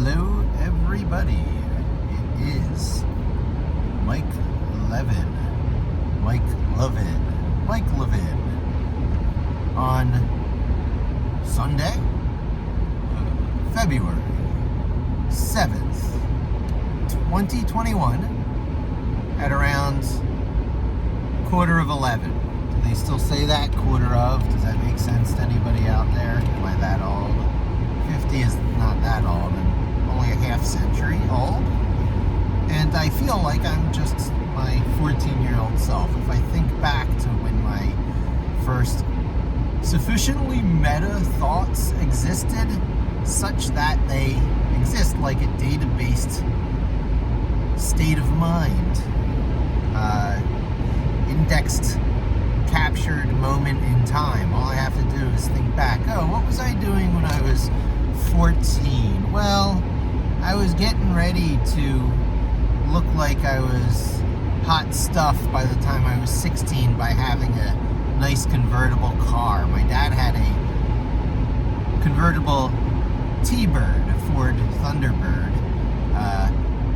Hello, everybody. It is Mike Levin on Sunday, February 7th, 2021 at around 11:15. Do they still say that? Quarter of? Does that make sense to anybody out there? Am I that old? 50 is not that old, and only a half century old. And I feel like I'm just my 14-year-old self. If I think back to when my first sufficiently meta thoughts existed, such that they exist like a data-based state of mind, indexed, captured moment in time. All I have to do is think back. Oh, what was I doing when I was 14? Well, I was getting ready to look like I was hot stuff by the time I was 16 by having a nice convertible car. My dad had a convertible T-Bird, a Ford Thunderbird,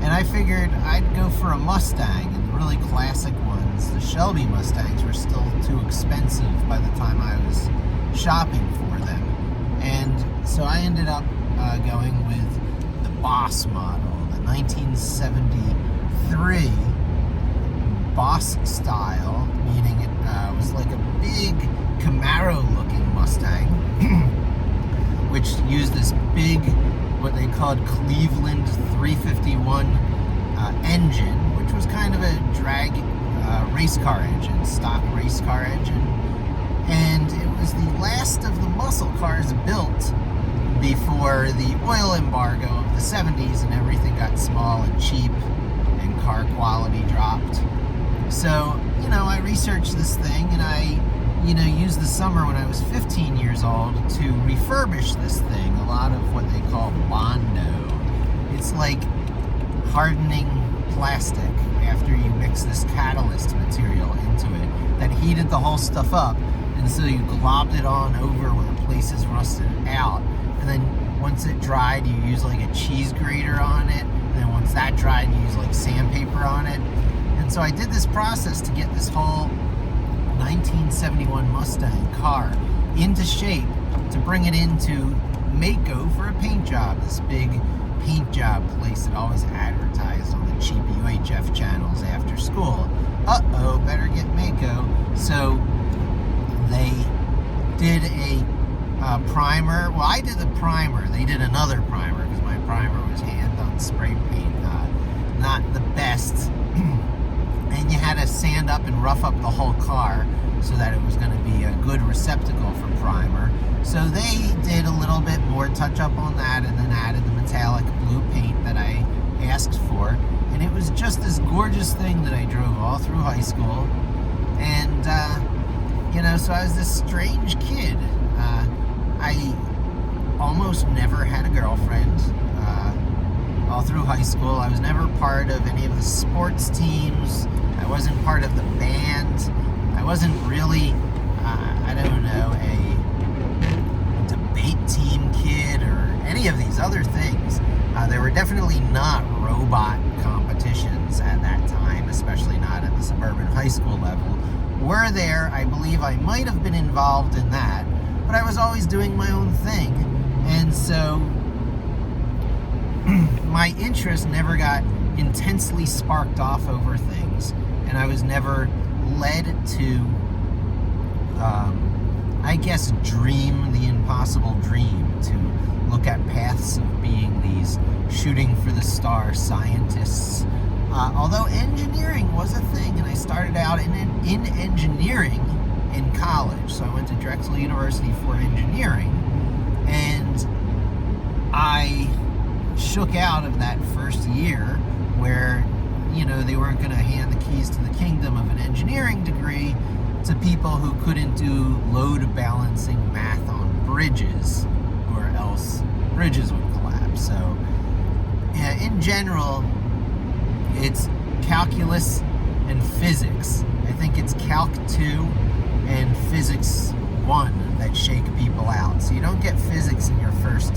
and I figured I'd go for a Mustang. And the really classic ones, the Shelby Mustangs, were still too expensive by the time I was shopping for them. And so I ended up going with the Boss model, the 1973 Boss style, meaning it was like a big Camaro-looking Mustang, which used this big, what they called Cleveland 351 engine, which was kind of a drag race car engine, stock race car engine. And it was the last of the muscle cars built before the oil embargo of the 70s and everything got small and cheap and car quality dropped. So, I researched this thing and I, used the summer when I was 15 years old to refurbish this thing, a lot of what they call Bondo. It's like hardening plastic after you mix this catalyst material into it that heated the whole stuff up. And so you globbed it on over where places rusted out. And then once it dried, you use like a cheese grater on it. And then once that dried, you use like sandpaper on it. And so I did this process to get this whole 1971 Mustang car into shape to bring it into Mako for a paint job, this big paint job place that always advertised on the cheap UHF channels after school. Uh-oh, better get Mako. So they did a primer. Well, I did the primer. They did another primer because my primer was hand-on spray paint, not the best. And you had to sand up and rough up the whole car so that it was going to be a good receptacle for primer. So they did a little bit more touch-up on that and then added the metallic blue paint that I asked for. And it was just this gorgeous thing that I drove all through high school. And, so I was this strange kid. I almost never had a girlfriend all through high school. I was never part of any of the sports teams. I wasn't part of the band. I wasn't really, a debate team kid or any of these other things. There were definitely not robot competitions at that time, especially not at the suburban high school level. Were there, I believe I might have been involved in that, but I was always doing my own thing. And so my interest never got intensely sparked off over things, and I was never led to, dream the impossible dream, to look at paths of being these shooting for the star scientists. Although engineering was a thing, and I started out in engineering in college. So I went to Drexel University for engineering, and I shook out of that first year where, they weren't going to hand the keys to the kingdom of an engineering degree to people who couldn't do load balancing math on bridges, or else bridges would collapse. So, in general, it's calculus and physics. I think it's Calc 2 and Physics 1 that shake people out. So you don't get physics in your first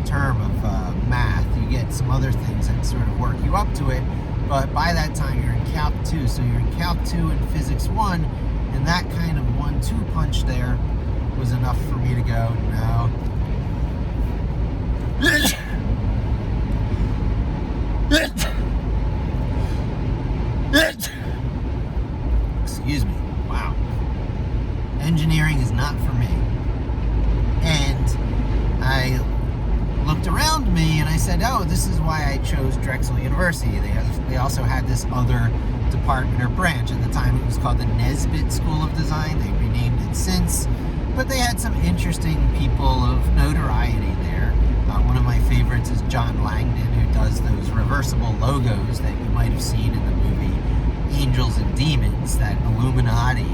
term of math. other things that sort of work you up to it. But by that time, you're in Calc 2. So you're in Calc 2 and Physics 1, and that kind of 1-2 punch there was enough for me to go, no. Excuse me. Wow. Engineering is not for me. And I looked around me and I said, oh, this is why I chose Drexel University. They also had this other department or branch. At the time it was called the Nesbitt School of Design. They renamed it since. But they had some interesting people of notoriety there. One of my favorites is John Langdon, who does those reversible logos that you might have seen in the movie Angels and Demons, that Illuminati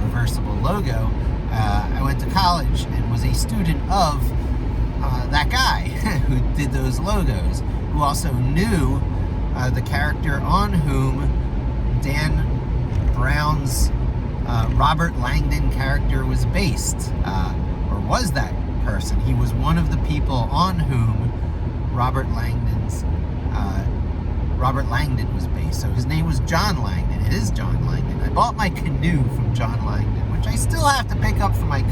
reversible logo. I went to college and was a student of that guy who did those logos, who also knew the character on whom Dan Brown's Robert Langdon character was based, or was that person. He was one of the people on whom Robert Langdon was based. So his name was John Langdon. It is John Langdon. I bought my canoe from John Langdon, which I still have to pick up from my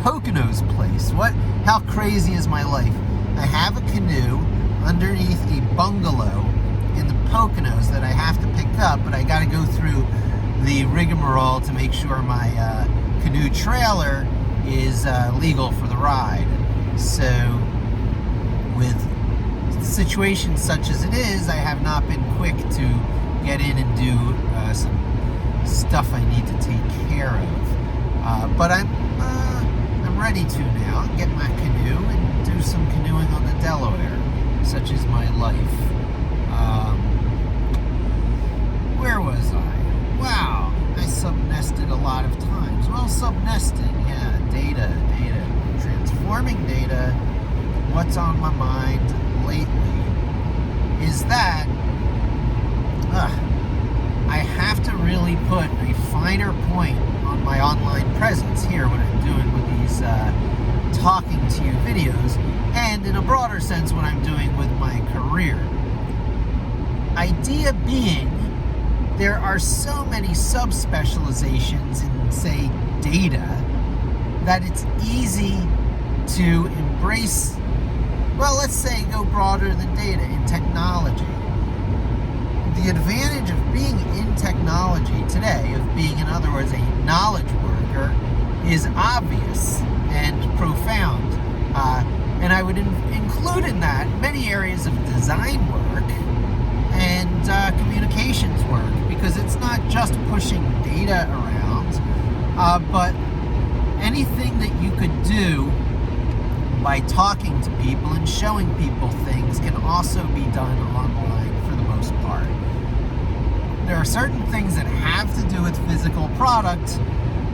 Poconos place. How crazy is my life? I have a canoe underneath a bungalow in the Poconos that I have to pick up, but I got to go through the rigmarole to make sure my canoe trailer is legal for the ride. So with situations such as it is, I have not been quick to get in and do some stuff I need to take care of. But I'm ready to now get my canoe and do some canoeing on the Delaware, such is my life. Where was I? Wow, I subnested a lot of times. Well, subnesting, yeah, data, transforming data. What's on my mind lately is that I have to really put a finer point on my online presence here, what I'm doing with these talking to you videos, and in a broader sense what I'm doing with my career. Idea being, there are so many subspecializations in, say, data, that it's easy to embrace, well, let's say go broader than data, in technology. The advantage of being in technology today, of being, in other words, a knowledge worker, is obvious and profound. And I would include in that many areas of design work and communications work, because it's not just pushing data around, but anything that you could do by talking to people and showing people things can also be done online for the most part. There are certain things that have to do with physical product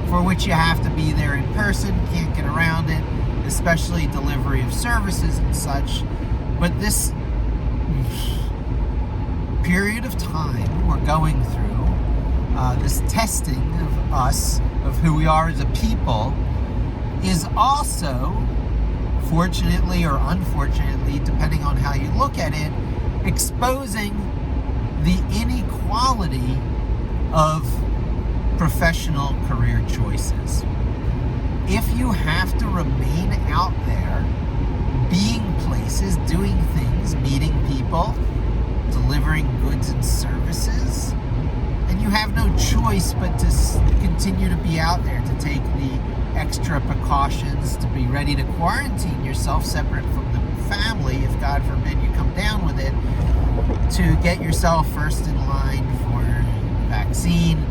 for which you have to be there in person, can't get around it, especially delivery of services and such. But this period of time we're going through, this testing of us, of who we are as a people, is also, fortunately or unfortunately, depending on how you look at it, exposing the inequality of professional career choices. If you have to remain out there, being places, doing things, meeting people, delivering goods and services, and you have no choice but to continue to be out there, to take the extra precautions, to be ready to quarantine yourself separate from the family, if God forbid you come down with it, to get yourself first in line for vaccine.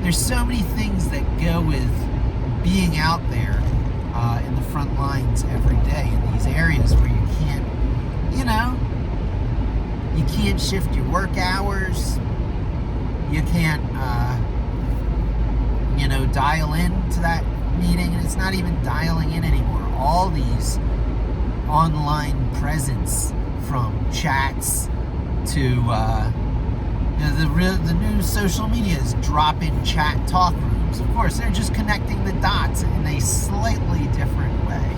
There's so many things that go with being out there in the front lines every day in these areas where you can't, you can't shift your work hours. You can't, dial in to that meeting, and it's not even dialing in anymore. All these online presence, from chats to the new social media is drop-in chat talk rooms. Of course, they're just connecting the dots in a slightly different way.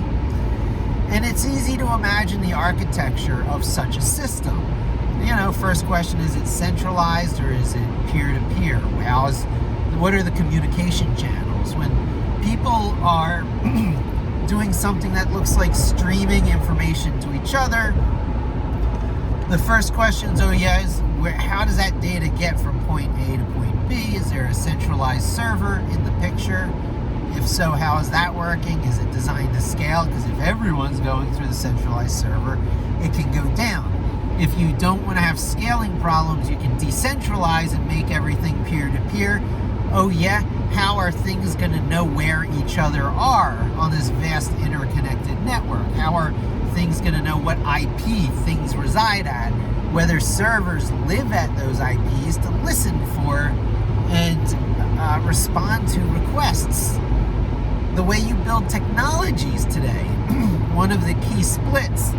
And it's easy to imagine the architecture of such a system. First question, is it centralized or is it peer-to-peer? What are the communication channels? When people are doing something that looks like streaming information to each other, the first question is, how does that data get from point A to point B? Is there a centralized server in the picture? If so, how is that working? Is it designed to scale? Because if everyone's going through the centralized server, it can go down. If you don't want to have scaling problems, you can decentralize and make everything peer-to-peer. How are things going to know where each other are on this vast interconnected network? How are things going to know what IP things reside at? Whether servers live at those IPs to listen for and respond to requests. The way you build technologies today, one of the key splits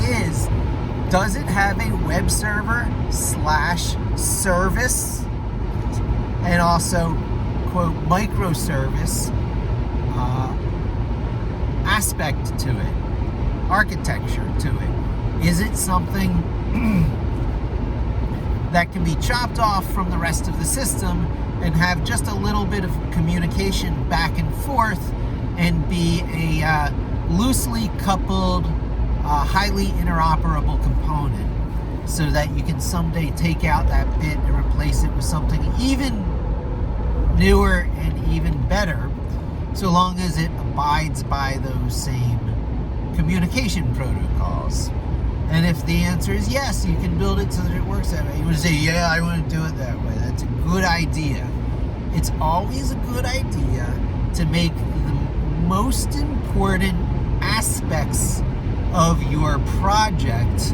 is, does it have a web server / service and also, quote, microservice aspect to it, architecture to it? Is it something that can be chopped off from the rest of the system and have just a little bit of communication back and forth and be a loosely coupled, highly interoperable component, so that you can someday take out that bit and replace it with something even newer and even better, so long as it abides by those same communication protocols? And if the answer is yes, you can build it so that it works that way. You want to say, I want to do it that way. That's a good idea. It's always a good idea to make the most important aspects of your project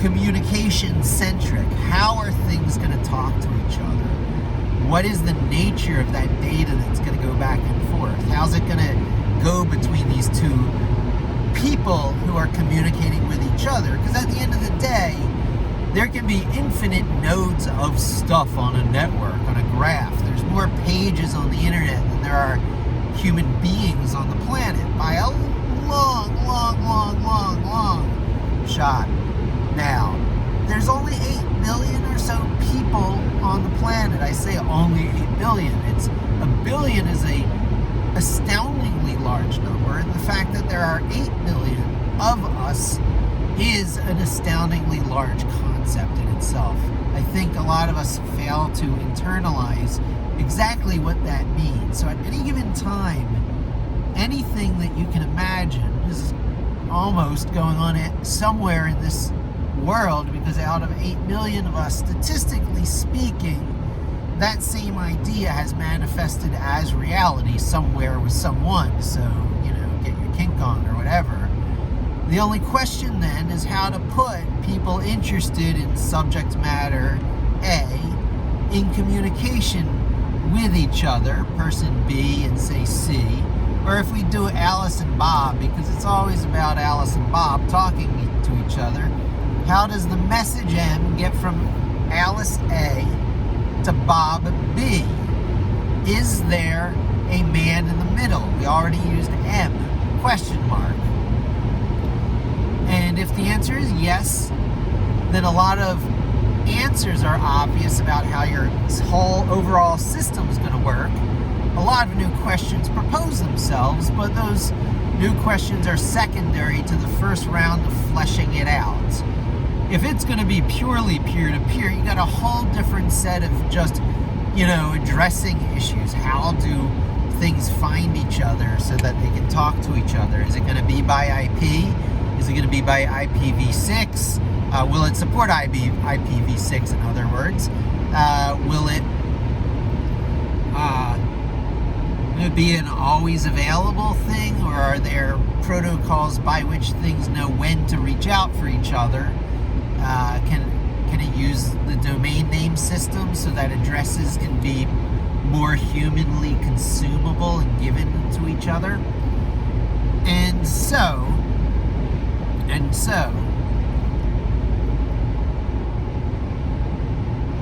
communication-centric. How are things going to talk to each other? What is the nature of that data that's going to go back and forth? How's it going to go between these two people who are communicating with each other? Because at the end of the day, there can be infinite nodes of stuff on a network, on a graph. There's more pages on the internet than there are human beings on the planet by a long shot. Now, there's only 8 billion or so people on the planet. I say only 8 billion. A billion is a astoundingly large number, and the fact that there are 8 billion of us is an astoundingly large concept in itself. I think a lot of us fail to internalize exactly what that means. So at any given time, anything that you can imagine is almost going on somewhere in this world, because out of 8 million of us, statistically speaking, that same idea has manifested as reality somewhere with someone. So, get your kink on or whatever. The only question then is how to put people interested in subject matter A in communication with each other, person B and say C, or if we do Alice and Bob, because it's always about Alice and Bob talking to each other, how does the message M get from Alice A to Bob B? Is there a man in the middle? We already used M, question mark. And if the answer is yes, then a lot of answers are obvious about how your whole overall system is going to work. A lot of new questions propose themselves, but those new questions are secondary to the first round of fleshing it out. If it's going to be purely peer-to-peer, you got a whole different set of just, addressing issues. How do things find each other so that they can talk to each other? Is it going to be by IP? Is it going to be by IPv6? Will it support IPv6, in other words? Will it be an always available thing, or are there protocols by which things know when to reach out for each other? Can it use the domain name system so that addresses can be more humanly consumable and given to each other? And so,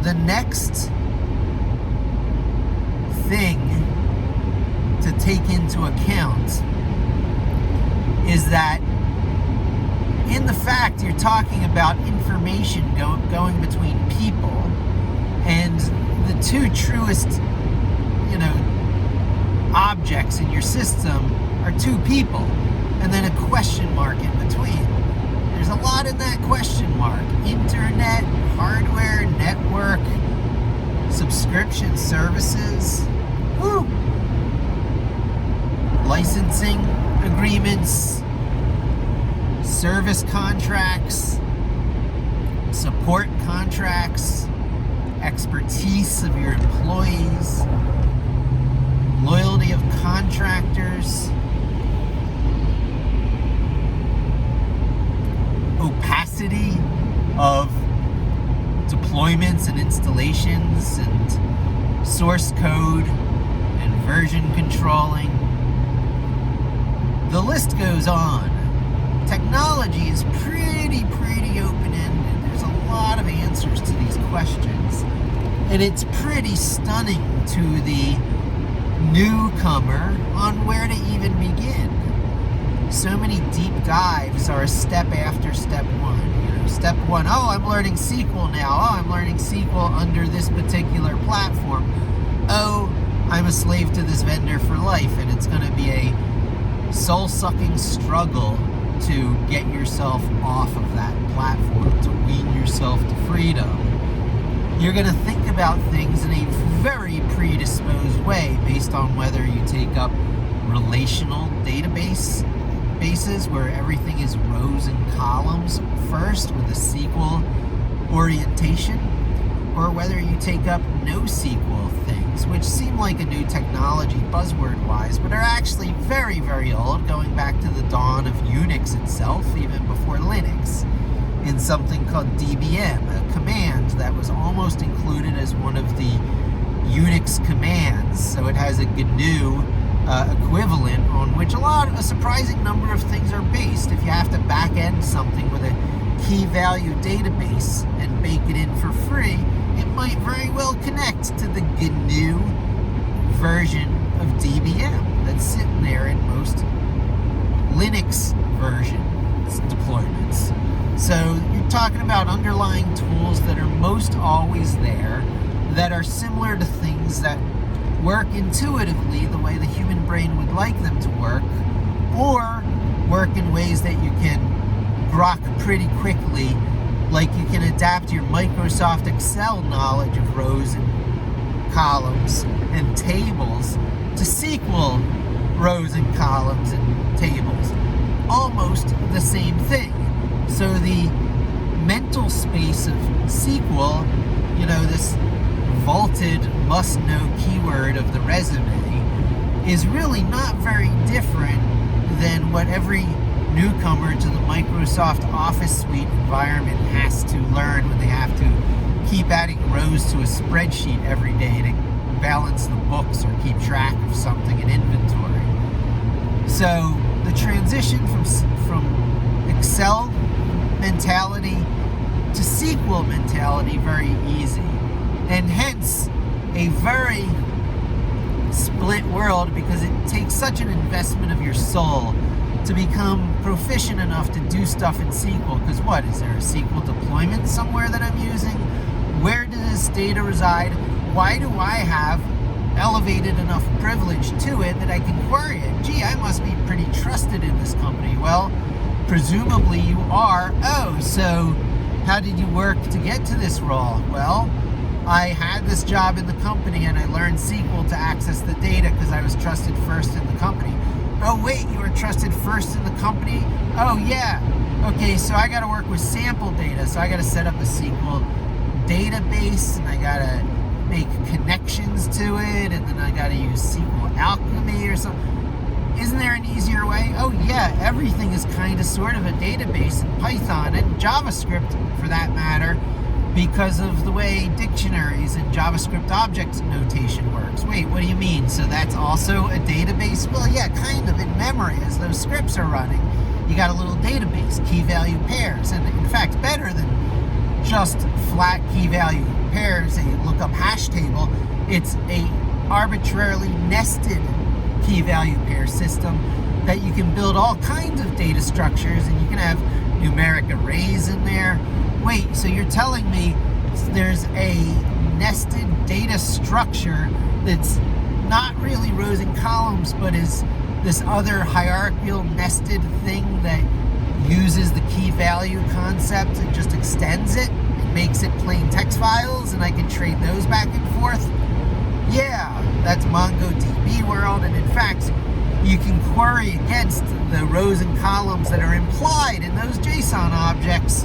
the next thing to take into account is that in the fact you're talking about information going between people, and the two truest, objects in your system are two people, and then a question mark in between. There's a lot in that question mark. Internet, hardware, network, subscription services, licensing agreements, service contracts, support contracts, expertise of your employees, loyalty of contractors, opacity of deployments and installations, and source code and version controlling. The list goes on. Technology is pretty open-ended. There's a lot of answers to these questions, and it's pretty stunning to the newcomer on where to even begin. So many deep dives are a step after step one. Step one, I'm learning SQL now. I'm learning SQL under this particular platform. I'm a slave to this vendor for life, and it's going to be a soul-sucking struggle to get yourself off of that platform, to wean yourself to freedom. You're going to think about things in a very predisposed way based on whether you take up relational bases where everything is rows and columns first with a SQL orientation, or whether you take up NoSQL things, which seem like a new technology buzzword-wise, but are actually very old, going back to the dawn of Unix itself, even before Linux, in something called DBM, a command that was almost included as one of the Unix commands. So it has a GNU equivalent on which a surprising number of things are based. If you have to back-end something with a key-value database and bake it in for free, it might very well connect to the GNU version of DBM that's sitting there in most Linux version deployments. So you're talking about underlying tools that are most always there, that are similar to things that work intuitively the way the human brain would like them to work, or work in ways that you can grok pretty quickly, like you can adapt your Microsoft Excel knowledge of rows and columns and tables to SQL rows and columns and tables. Almost the same thing. So the mental space of SQL, this vaulted must-know keyword of the resume, is really not very different than what every newcomer to the Microsoft Office Suite environment has to learn when they have to keep adding rows to a spreadsheet every day to balance the books or keep track of something in inventory. So the transition from Excel mentality to SQL mentality, very easy. And hence, a very split world, because it takes such an investment of your soul to become proficient enough to do stuff in SQL. Because what, is there a SQL deployment somewhere that I'm using? Where does this data reside? Why do I have elevated enough privilege to it that I can query it? Gee, I must be pretty trusted in this company. Well, presumably you are. So how did you work to get to this role? Well, I had this job in the company and I learned SQL to access the data because I was trusted first in the company. Oh wait, you were trusted first in the company? Oh yeah. Okay, so I got to work with sample data. So I got to set up a SQL database, and I got to make connections to it, and then I got to use SQL Alchemy or something. Isn't there an easier way? Oh yeah, everything is kind of sort of a database in Python and JavaScript for that matter, because of the way dictionaries and JavaScript object notation works. Wait, what do you mean? So that's also a database? Well, yeah, kind of, in memory as those scripts are running. You got a little database, key value pairs, and in fact, better than just flat key value pairs, a lookup hash table. It's a arbitrarily nested key value pair system that you can build all kinds of data structures, and you can have numeric arrays in there. Wait, so you're telling me there's a nested data structure that's not really rows and columns, but is this other hierarchical nested thing that uses the key value concept and just extends it and makes it plain text files, and I can trade those back and forth? Yeah, that's MongoDB world, and in fact, you can query against the rows and columns that are implied in those JSON objects,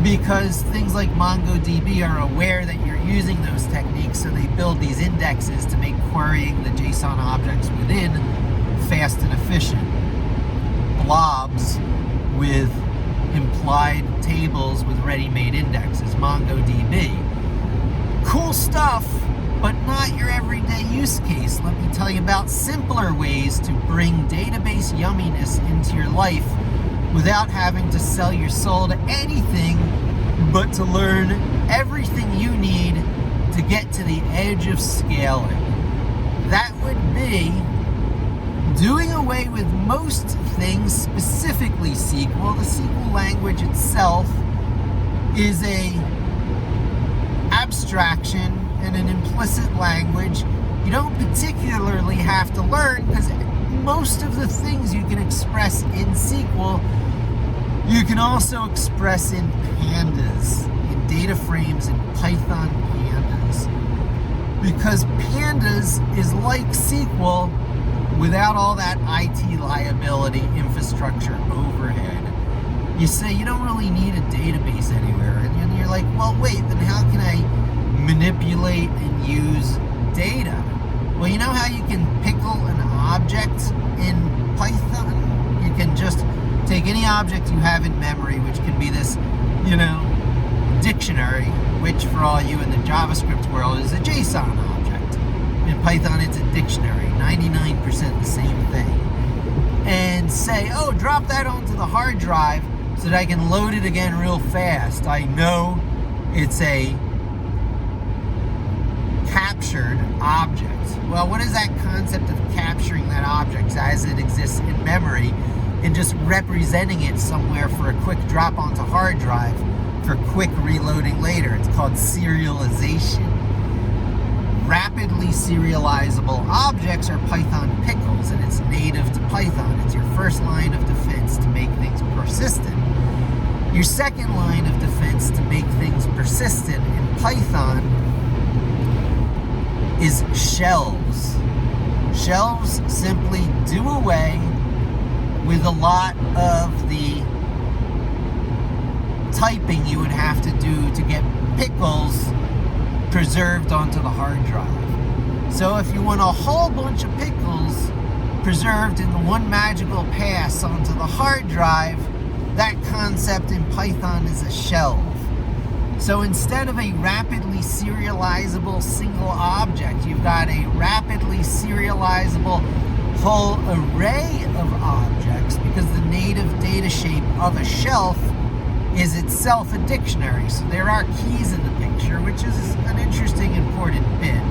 because things like MongoDB are aware that you're using those techniques, so they build these indexes to make querying the JSON objects within fast and efficient. Blobs with implied tables with ready-made indexes, MongoDB. Cool stuff, but not your everyday use case. Let me tell you about simpler ways to bring database yumminess into your life without having to sell your soul to anything, but to learn everything you need to get to the edge of scaling. That would be doing away with most things, specifically SQL. The SQL language itself is a abstraction and an implicit language you don't particularly have to learn, because most of the things you can express in SQL, you can also express in pandas, in data frames, in Python pandas. Because pandas is like SQL without all that IT liability, infrastructure overhead. You say you don't really need a database anywhere, and you're like, well, wait, then how can I manipulate and use data? Well, you know how you can pickle an object in Python? You can just take any object you have in memory, which can be this, dictionary, which for all you in the JavaScript world is a JSON object. In Python, it's a dictionary, 99% the same thing. And say, oh, drop that onto the hard drive so that I can load it again real fast. I know it's a captured object. Well, what is that concept of capturing that object as it exists in memory and just representing it somewhere for a quick drop onto hard drive for quick reloading later? It's called serialization. Rapidly serializable objects are Python pickles, and it's native to Python. It's your first line of defense to make things persistent. Your second line of defense to make things persistent in Python is shelves. Shelves simply do away with a lot of the typing you would have to do to get pickles preserved onto the hard drive. So if you want a whole bunch of pickles preserved in the one magical pass onto the hard drive, that concept in Python is a shelf. So instead of a rapidly serializable single object, you've got a rapidly serializable whole array of objects, because the native data shape of a shelf is itself a dictionary. So there are keys in the picture, which is an interesting, important bit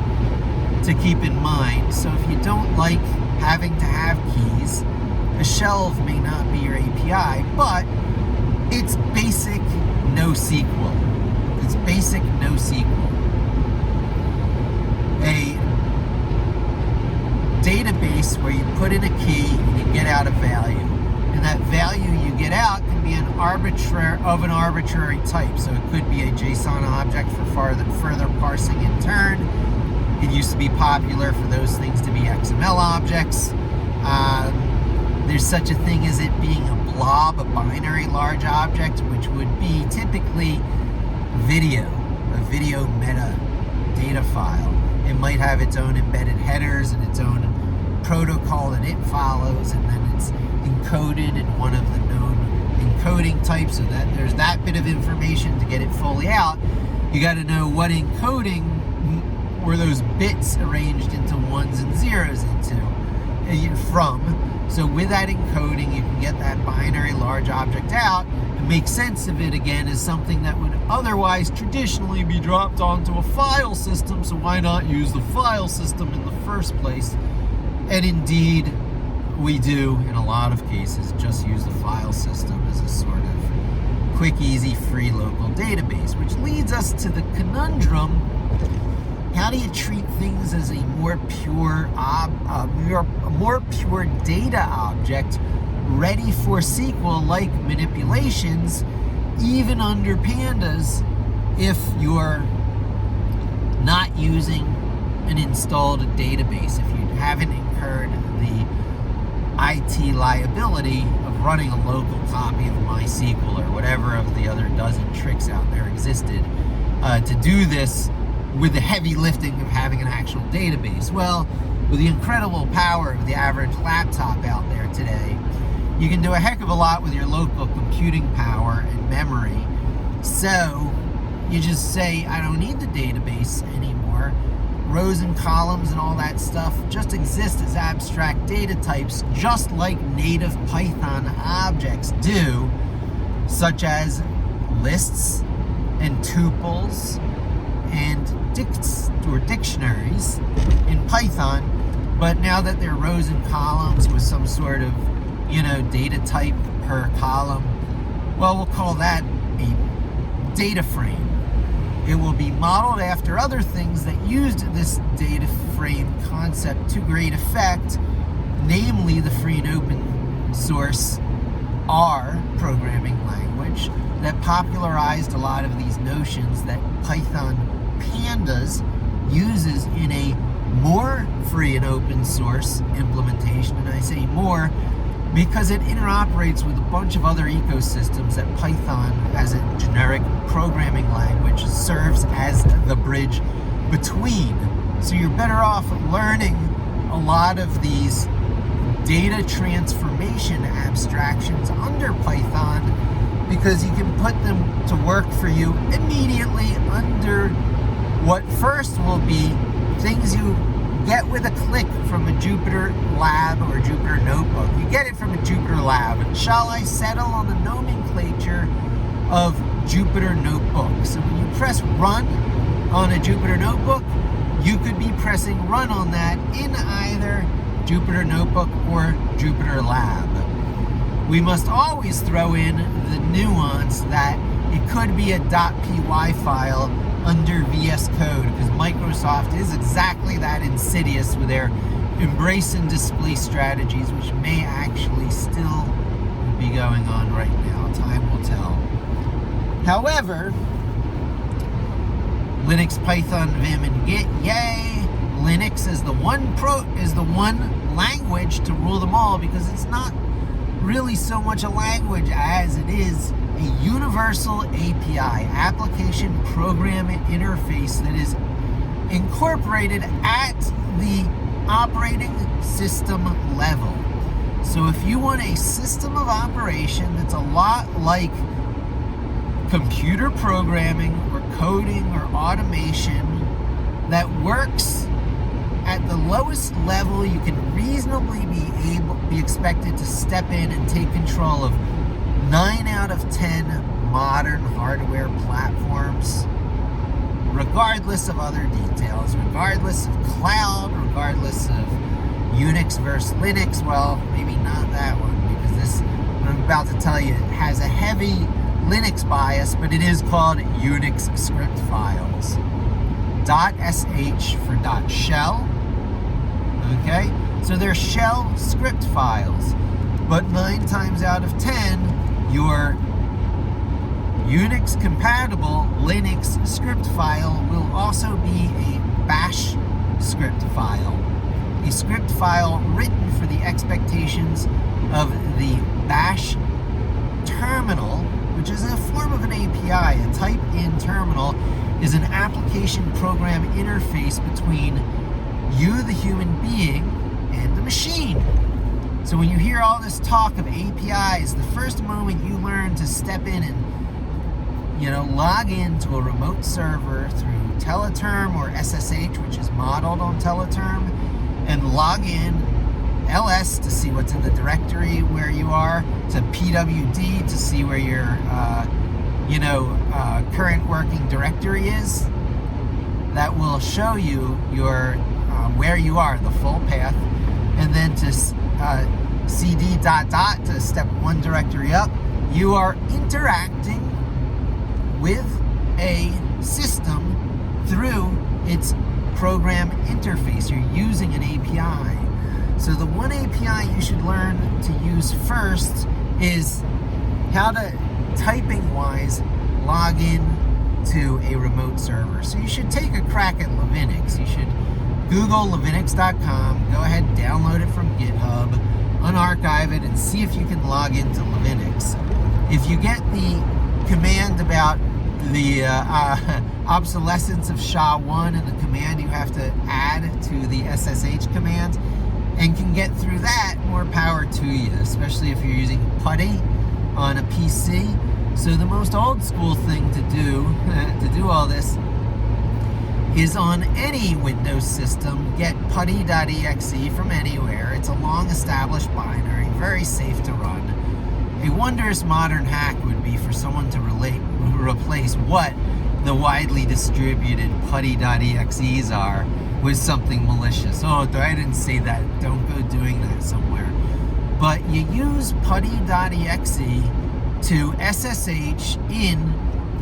to keep in mind. So if you don't like having to have keys, a shelf may not be your API, but it's basic NoSQL. It's basic NoSQL. A database where you put in a key and you get out a value, and that value you get out can be an arbitrary type. So it could be a JSON object for further parsing in turn. It used to be popular for those things to be XML objects. There's such a thing as it being a blob, a binary large object, which would be typically a video meta data file. It might have its own embedded headers and its own protocol that it follows, and then it's encoded in one of the known encoding types, so that there's that bit of information to get it fully out. You got to know what encoding were those bits arranged into ones and zeros from. So with that encoding, you can get that binary large object out and make sense of it again as something that would otherwise traditionally be dropped onto a file system. So why not use the file system in the first place? And indeed, we do, in a lot of cases, just use the file system as a sort of quick, easy, free local database, which leads us to the conundrum: how do you treat things as a more pure data object ready for SQL-like manipulations, even under pandas, if you're not using an installed database, if you haven't incurred the IT liability of running a local copy of MySQL or whatever of the other dozen tricks out there existed to do this with the heavy lifting of having an actual database. Well, with the incredible power of the average laptop out there today, you can do a heck of a lot with your local computing power and memory. So you just say, I don't need the database anymore. Rows and columns and all that stuff just exist as abstract data types, just like native Python objects do, such as lists and tuples and dictionaries in Python. But now that they're rows and columns with some sort of, data type per column, well, we'll call that a data frame. It will be modeled after other things that used this data frame concept to great effect, namely the free and open source R programming language that popularized a lot of these notions that Python Pandas uses in a more free and open source implementation. And I say more because it interoperates with a bunch of other ecosystems that Python, as a generic programming language, serves as the bridge between. So you're better off learning a lot of these data transformation abstractions under Python, because you can put them to work for you immediately under what first will be things you get with a click from a Jupyter Lab or a Jupyter Notebook. You get it from a Jupyter Lab. Shall I settle on the nomenclature of Jupyter Notebook? So when you press run on a Jupyter Notebook, you could be pressing run on that in either Jupyter Notebook or Jupyter Lab. We must always throw in the nuance that it could be a .py file under VS Code, because Microsoft is exactly that insidious with their embrace and display strategies, which may actually still be going on right now. Time will tell. However, Linux, Python, Vim, and Git, yay! Linux is the one language to rule them all, because it's not really so much a language as it is a universal API, application program interface, that is incorporated at the operating system level. So if you want a system of operation that's a lot like computer programming or coding or automation that works at the lowest level, you can reasonably be expected to step in and take control of 9 out of 10 modern hardware platforms, regardless of other details, regardless of cloud, regardless of Unix versus Linux. Well, maybe not that one, because this, what I'm about to tell you, has a heavy Linux bias, but it is called Unix script files. .sh for .shell. Okay, so they're shell script files, but 9 times out of 10, your Unix compatible Linux script file will also be a bash script file. A script file written for the expectations of the bash terminal, which is a form of an API. A type-in terminal is an application program interface between you, the human being, and the machine. So when you hear all this talk of APIs, the first moment you learn to step in and log into a remote server through Teleterm or SSH, which is modeled on Teleterm, and log in ls to see what's in the directory where you are, to pwd to see where your current working directory is. That will show you your where you are, the full path, and then to cd ... to step 1 directory up, you are interacting with a system through its program interface. You're using an API. So the one API you should learn to use first is how to, typing-wise, log in to a remote server. So you should take a crack at Linux. You should Google Linux.com, go ahead, download it from GitHub, unarchive it, and see if you can log into Linux. If you get the command about the obsolescence of SHA-1 and the command you have to add to the SSH command, and can get through that, more power to you, especially if you're using PuTTY on a PC. So the most old school thing to do all this is on any Windows system, get putty.exe from anywhere. It's a long established binary, very safe to run. A wondrous modern hack would be for someone to replace what the widely distributed putty.exes are with something malicious. Oh, I didn't say that. Don't go doing that somewhere. But you use putty.exe to SSH in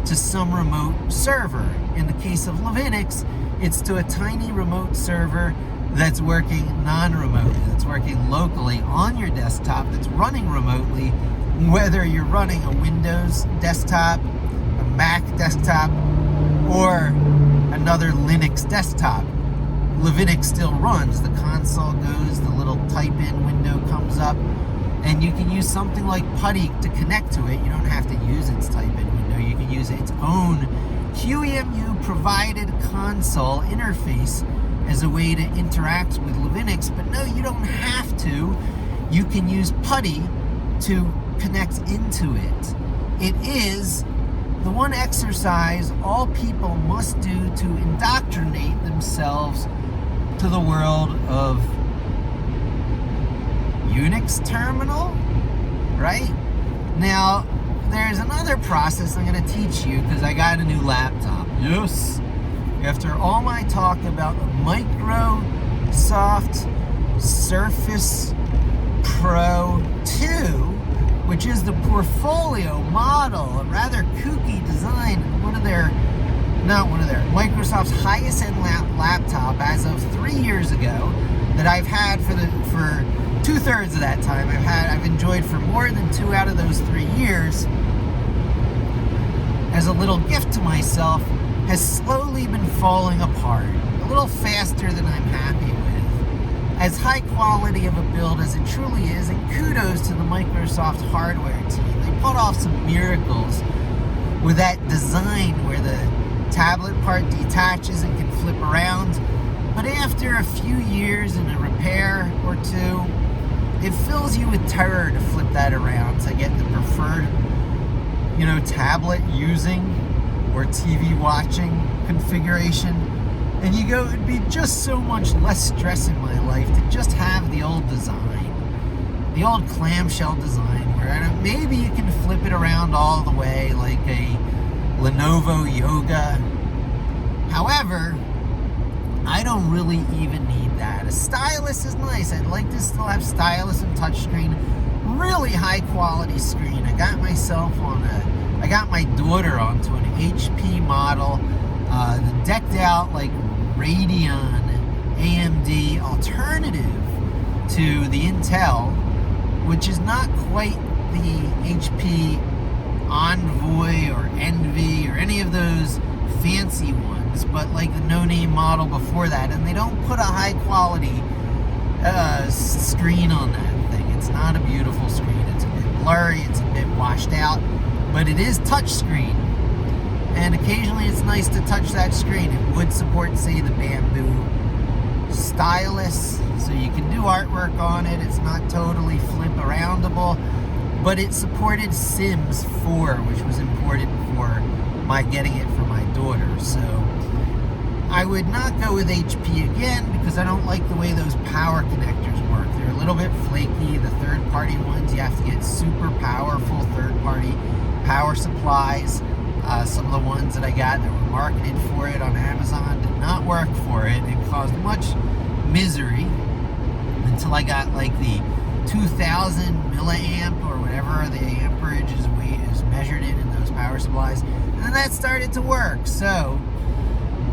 to some remote server. In the case of Linux, it's to a tiny remote server that's working non-remotely, that's working locally on your desktop, that's running remotely, whether you're running a Windows desktop, a Mac desktop, or another Linux desktop. Linux still runs. The console goes, the little type-in window comes up, and you can use something like PuTTY to connect to it. You don't have to use its type-in window. You can use its own QEMU-provided console interface as a way to interact with Linux, but no, you don't have to. You can use PuTTY to connect into it. It is the one exercise all people must do to indoctrinate themselves to the world of Unix terminal, right? Now, there's another process I'm going to teach you because I got a new laptop. Yes! After all my talk about the Microsoft Surface Pro 2, which is the portfolio model, a rather kooky design, Microsoft's highest-end laptop as of 3 years ago, that I've had for 2/3 of that time. I've enjoyed for more than 2 out of those 3 years as a little gift to myself, has slowly been falling apart, a little faster than I'm happy with. As high quality of a build as it truly is, and kudos to the Microsoft hardware team. They pulled off some miracles with that design where the tablet part detaches and can flip around. But after a few years and a repair or two, it fills you with terror to flip that around to get the preferred, tablet using or TV watching configuration. And you go, it'd be just so much less stress in my life to just have the old design, the old clamshell design, where maybe you can flip it around all the way like a Lenovo Yoga. However, I don't really even need that. A stylus is nice. I'd like to still have stylus and touchscreen. Really high quality screen. I got my daughter onto an HP model, decked out like Radeon AMD alternative to the Intel, which is not quite the HP Envoy or Envy or any of those fancy ones, but like the no-name model before that. And they don't put a high quality screen on that thing. It's not a beautiful screen. It's a bit blurry, it's a bit washed out, but it is touchscreen. And occasionally it's nice to touch that screen. It would support, say, the bamboo stylus, so you can do artwork on it. It's not totally flip-aroundable, but it supported Sims 4, which was important for my getting it for my daughter. So I would not go with HP again because I don't like the way those power connectors work. They're a little bit flaky. The third-party ones, you have to get super powerful third-party power supplies. Some of the ones that I got that were marketed for it on Amazon did not work for it. It caused much misery until I got like the 2000 milliamp or whatever the amperage is measured in those power supplies. And then that started to work. So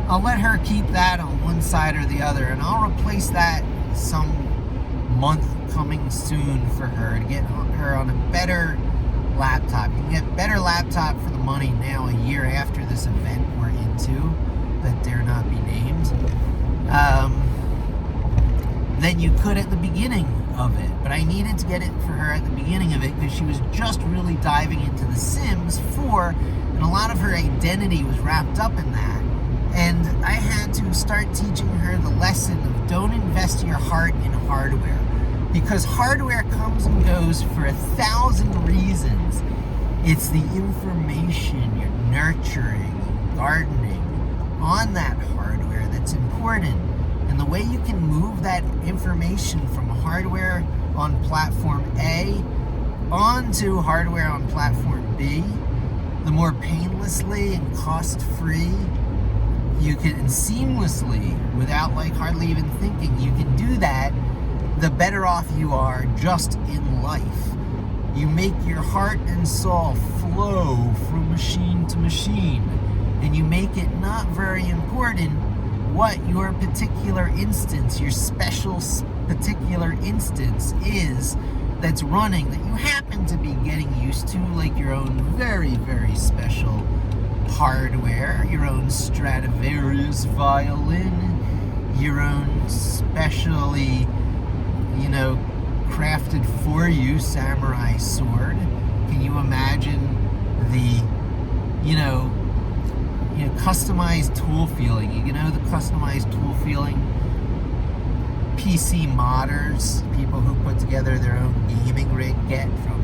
I'll let her keep that on one side or the other, and I'll replace that some month coming soon for her to get her on a better laptop. You can get better laptop for the money now, a year after this event we're into, that dare not be named, than you could at the beginning of it. But I needed to get it for her at the beginning of it because she was just really diving into The Sims 4, and a lot of her identity was wrapped up in that. And I had to start teaching her the lesson of don't invest your heart in hardware, because hardware comes and goes for 1,000 reasons. It's the information you're nurturing, gardening on that hardware that's important. And the way you can move that information from hardware on platform A onto hardware on platform B, the more painlessly and cost-free you can, and seamlessly, without like hardly even thinking, you can do that, the better off you are just in life. You make your heart and soul flow from machine to machine, and you make it not very important what your particular instance, your special particular instance is that's running, that you happen to be getting used to, like your own very, very special hardware, your own Stradivarius violin, your own specially, crafted for you samurai sword. Can you imagine the, customized tool feeling? The customized tool feeling PC modders, people who put together their own gaming rig, get from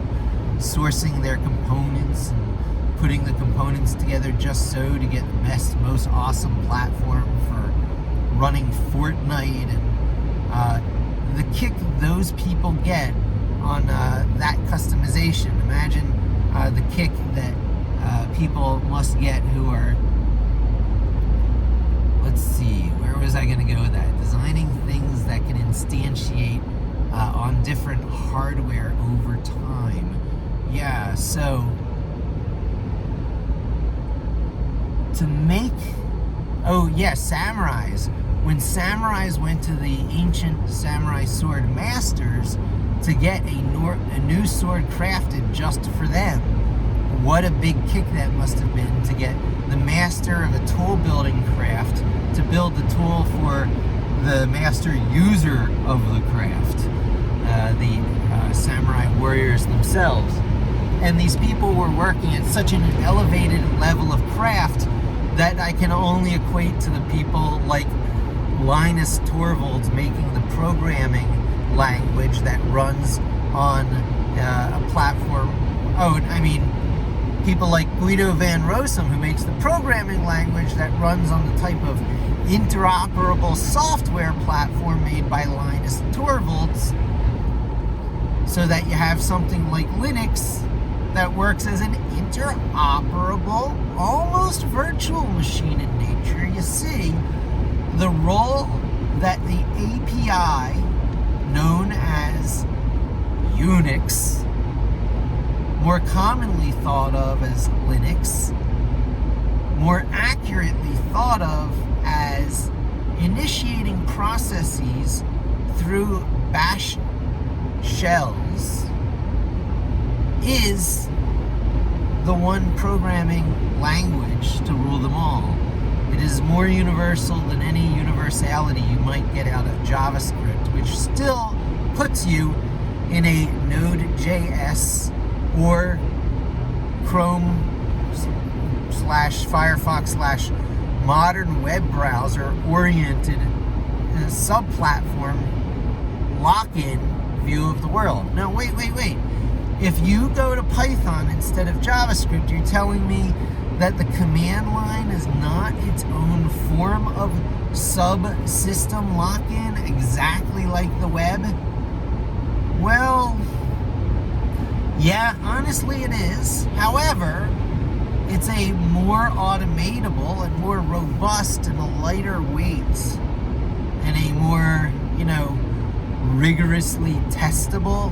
sourcing their components and putting the components together just so to get the best, most awesome platform for running Fortnite, and the kick those people get on that customization. Imagine the kick that people must get who are, let's see, where was I going to go with that? Designing things that can instantiate on different hardware over time. Yeah, so to make, samurais. When samurais went to the ancient samurai sword masters to get a new sword crafted just for them, what a big kick that must have been to get the master of a tool building craft to build the tool for the master user of the craft, the samurai warriors themselves. And these people were working at such an elevated level of craft that I can only equate to the people like Linus Torvalds making the programming language that runs on a platform. People like Guido van Rossum, who makes the programming language that runs on the type of interoperable software platform made by Linus Torvalds, so that you have something like Linux that works as an interoperable, almost virtual machine in nature. You see, the role that the API, known as Unix, more commonly thought of as Linux, more accurately thought of as initiating processes through bash shells, is the one programming language to rule them all. It is more universal than any universality you might get out of JavaScript, which still puts you in a Node.js or Chrome /Firefox /modern web browser oriented subplatform lock-in view of the world. Now, wait. If you go to Python instead of JavaScript, you're telling me that the command line is not its own form of subsystem lock-in, exactly like the web? Well, yeah, honestly it is. However, it's a more automatable and more robust and a lighter weight and a more, rigorously testable,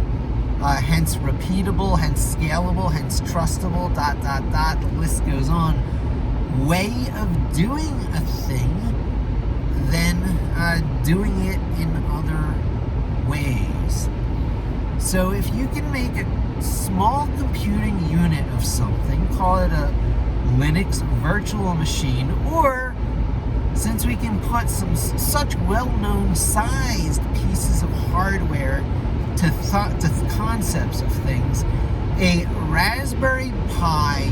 hence repeatable, hence scalable, hence trustable, ... The list goes on. Way of doing a thing than doing it in other ways. So if you can make a small computing unit of something, call it a Linux virtual machine, or since we can put some such well-known sized pieces of hardware to concepts of things, a Raspberry Pi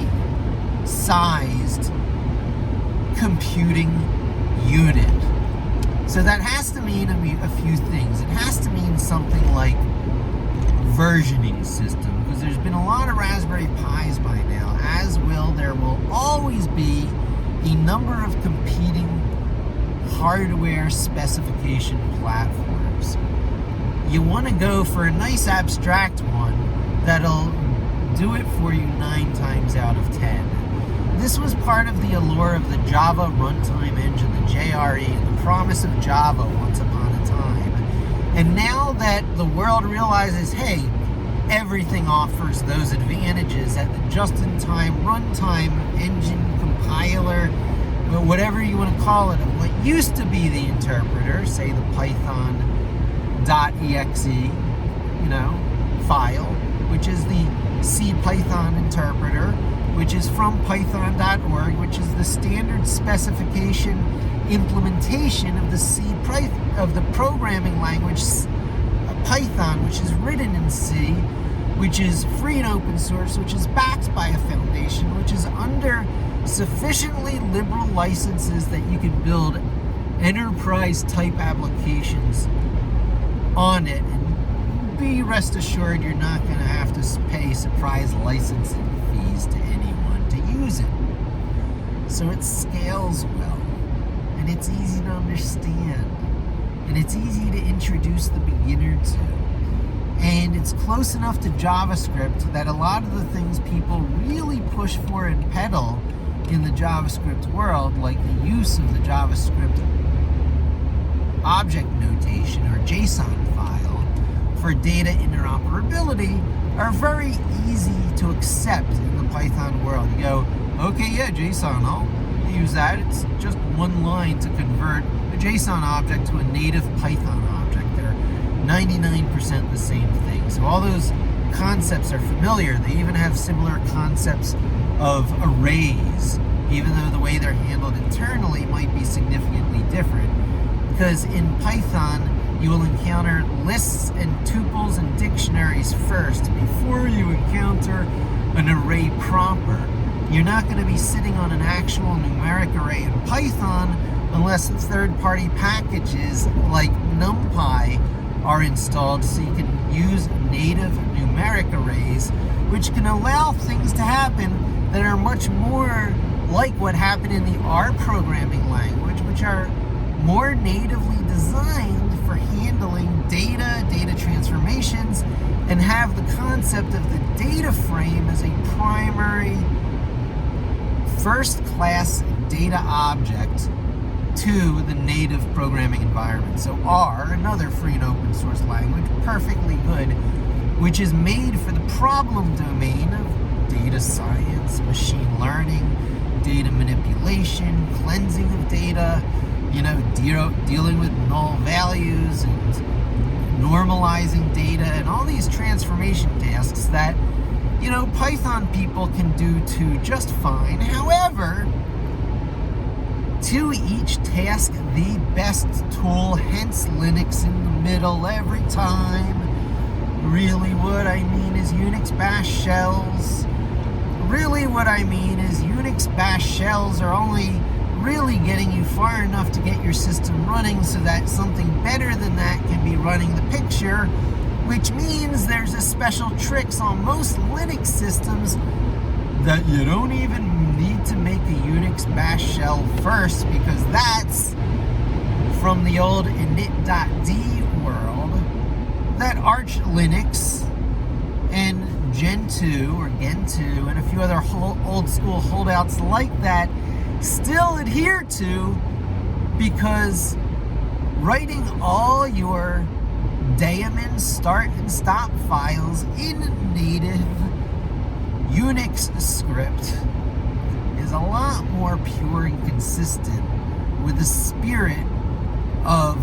sized computing unit. So that has to mean a few things. It has to mean something like versioning system, because there's been a lot of Raspberry Pis by now, there will always be a number of competing hardware specification platforms. You want to go for a nice abstract one that'll do it for you 9 times out of 10. This was part of the allure of the Java runtime engine, the JRE, and the promise of Java once upon a time. And now that the world realizes, hey, everything offers those advantages at the just-in-time runtime engine compiler, whatever you want to call it, of what used to be the interpreter, say the Python .exe, file, which is the C Python interpreter, which is from python.org, which is the standard specification implementation of the programming language Python, which is written in C, which is free and open source, which is backed by a foundation, which is under sufficiently liberal licenses that you can build enterprise type applications on it, and be rest assured you're not going to have to pay surprise licensing fees to anyone to use it. So it scales well, and it's easy to understand, and it's easy to introduce the beginner to. And it's close enough to JavaScript that a lot of the things people really push for and peddle in the JavaScript world, like the use of the JavaScript object notation or JSON file for data interoperability, are very easy to accept in the Python world. You go, okay, yeah, JSON, I'll use that. It's just one line to convert a JSON object to a native Python object. They're 99% the same thing. So all those concepts are familiar. They even have similar concepts of arrays, even though the way they're handled internally might be significantly different. Because in Python, you will encounter lists and tuples and dictionaries first before you encounter an array proper. You're not going to be sitting on an actual numeric array in Python unless third-party packages like NumPy are installed, so you can use native numeric arrays, which can allow things to happen that are much more like what happened in the R programming language, which are more natively designed for handling data transformations, and have the concept of the data frame as a primary first-class data object to the native programming environment. So R, another free and open source language, perfectly good, which is made for the problem domain of data science, machine learning, data manipulation, cleansing of data, dealing with null values and normalizing data, and all these transformation tasks that, Python people can do too just fine. However, to each task, the best tool, hence Linux in the middle every time. Really what I mean is Unix bash shells. Really what I mean is Unix bash shells are only really getting you far enough to get your system running so that something better than that can be running the picture, which means there's a special tricks on most Linux systems that you don't even need to make a Unix bash shell first, because that's from the old init.d world that Arch Linux and Gentoo or Gentoo and a few other old school holdouts like that still adhere to, because writing all your daemon start and stop files in native Unix script is a lot more pure and consistent with the spirit of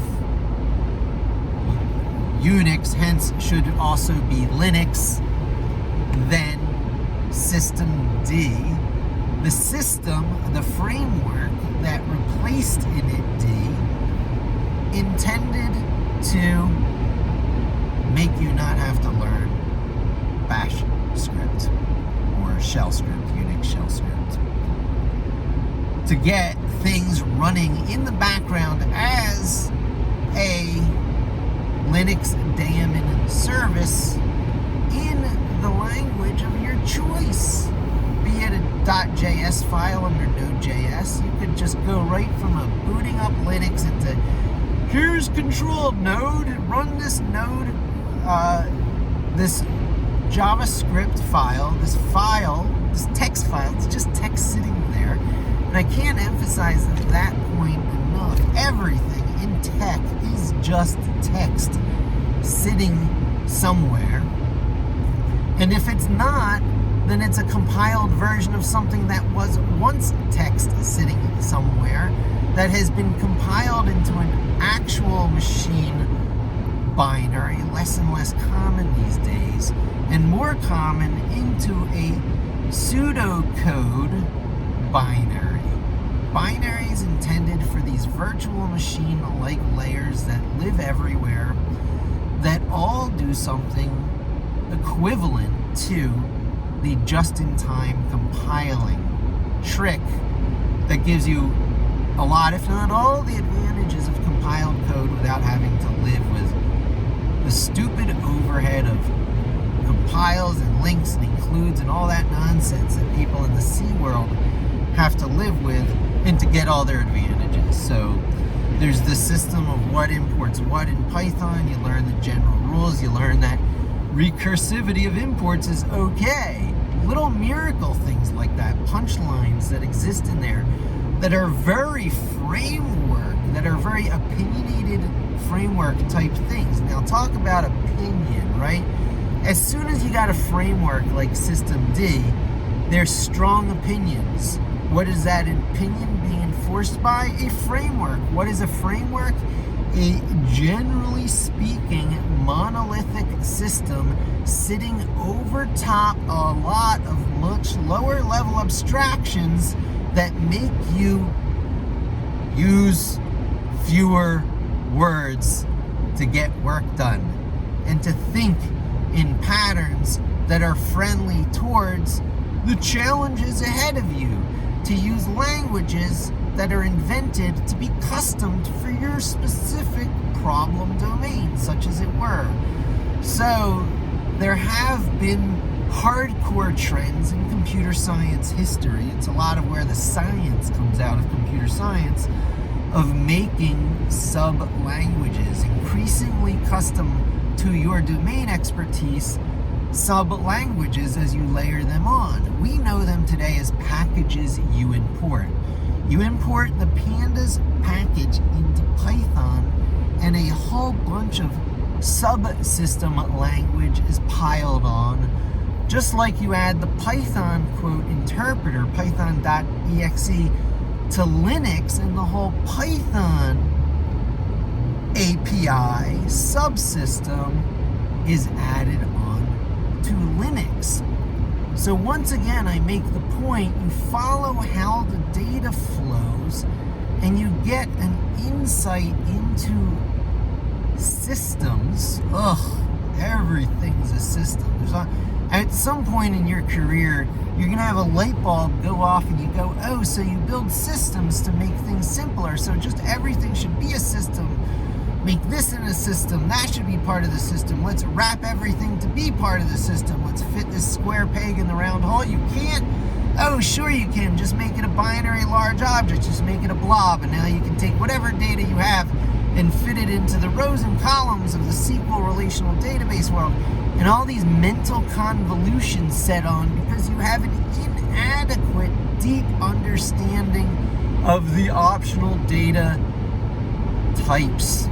Unix, hence should also be Linux, than systemd. The system, the framework that replaced init intended to make you not have to learn bash script or shell script, Unix shell script, to get things running in the background as a Linux daemon service in the language of your choice. Be it a .js file under Node.js, you could just go right from a booting up Linux into here's control node, run this node, this JavaScript file, this text file, it's just text sitting there. And I can't emphasize that point enough. Everything in tech is just text sitting somewhere. And if it's not, then it's a compiled version of something that was once text sitting somewhere that has been compiled into an actual machine binary, less and less common these days, and more common into a pseudocode binary. Binaries intended for these virtual machine-like layers that live everywhere, that all do something equivalent to the just-in-time compiling trick that gives you a lot, if not all, the advantages of compiled code without having to live with the stupid overhead of compiles and links and includes and all that nonsense that people in the C world have to live with, and to get all their advantages. So there's the system of what imports what in Python. You learn the general rules. You learn that recursivity of imports is okay. Little miracle things like that, punchlines that exist in there that are very framework, that are very opinionated framework type things. Now talk about opinion, right? As soon as you got a framework like systemd, there's strong opinions. What is that opinion being enforced by? A framework. What is a framework? A, generally speaking, monolithic system sitting over top a lot of much lower level abstractions that make you use fewer words to get work done, and to think in patterns that are friendly towards the challenges ahead of you, to use languages that are invented to be customed for your specific problem domain, such as it were. So there have been hardcore trends in computer science history. It's a lot of where the science comes out of computer science, of making sub-languages increasingly custom to your domain expertise, sub-languages as you layer them on. We know them today as packages you import. You import the pandas package into Python, and a whole bunch of subsystem language is piled on, just like you add the Python quote interpreter, python.exe, to Linux, and the whole Python API subsystem is added on to Linux. So once again, I make the point, you follow how the data flows, and you get an insight into systems. Everything's a system. At some point in your career, you're going to have a light bulb go off and you go, oh, so you build systems to make things simpler. So just everything should be a system. Make this in a system. That should be part of the system. Let's wrap everything to be part of the system. Let's fit this square peg in the round hole. You can't. Oh, sure you can. Just make it a binary large object. Just make it a blob. And now you can take whatever data you have and fit it into the rows and columns of the SQL relational database world. And all these mental convolutions set on because you have an inadequate, deep understanding of the optional data types.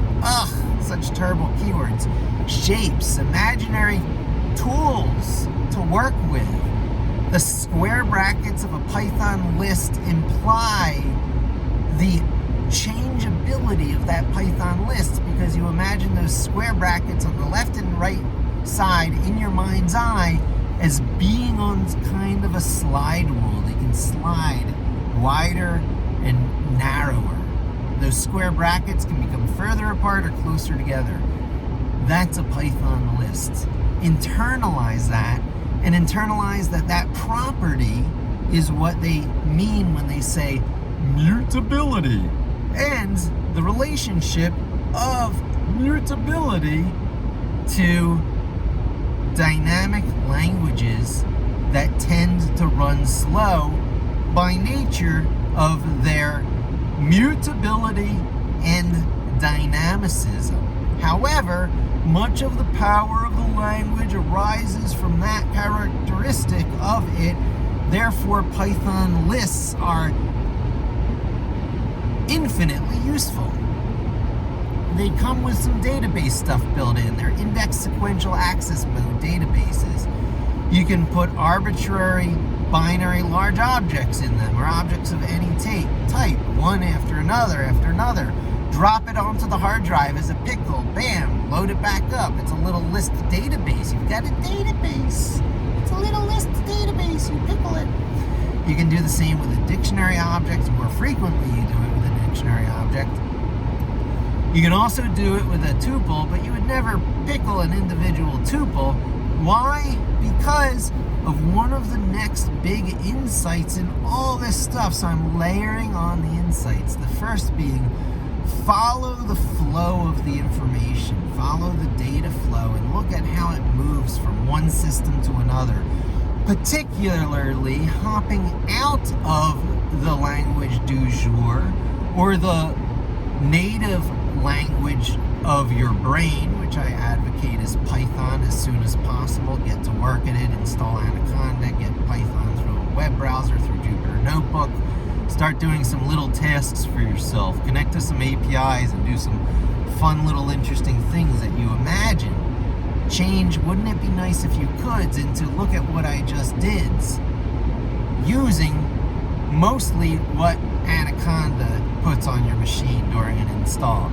such terrible keywords. Shapes, imaginary tools to work with. The square brackets of a Python list imply the changeability of that Python list, because you imagine those square brackets on the left and right side in your mind's eye as being on kind of a slide rule. They can slide wider and narrower. Those square brackets can become further apart or closer together. That's a Python list. Internalize that, and internalize that that property is what they mean when they say mutability, and the relationship of mutability to dynamic languages that tend to run slow by nature of their mutability and dynamicism. However, much of the power of the language arises from that characteristic of it. Therefore, Python lists are infinitely useful. They come with some database stuff built in. They're index sequential access mode databases. You can put arbitrary binary large objects in them, or objects of any type, one after another. Drop it onto the hard drive as a pickle, bam, load it back up. It's a little list database. You've got a database. It's a little list database. You pickle it. You can do the same with a dictionary object. More frequently you do it with a dictionary object. You can also do it with a tuple, but you would never pickle an individual tuple. Why? Because of one of the next big insights in all this stuff. So I'm layering on the insights. The first being, follow the flow of the information, follow the data flow, and look at how it moves from one system to another, particularly hopping out of the language du jour, or the native language of your brain, which I advocate is Python as soon as possible. Get to work at it, install Anaconda, get Python through a web browser, through Jupyter Notebook. Start doing some little tasks for yourself. Connect to some APIs and do some fun little interesting things that you imagine. Change, wouldn't it be nice if you could, into look at what I just did, using mostly what Anaconda puts on your machine during an install.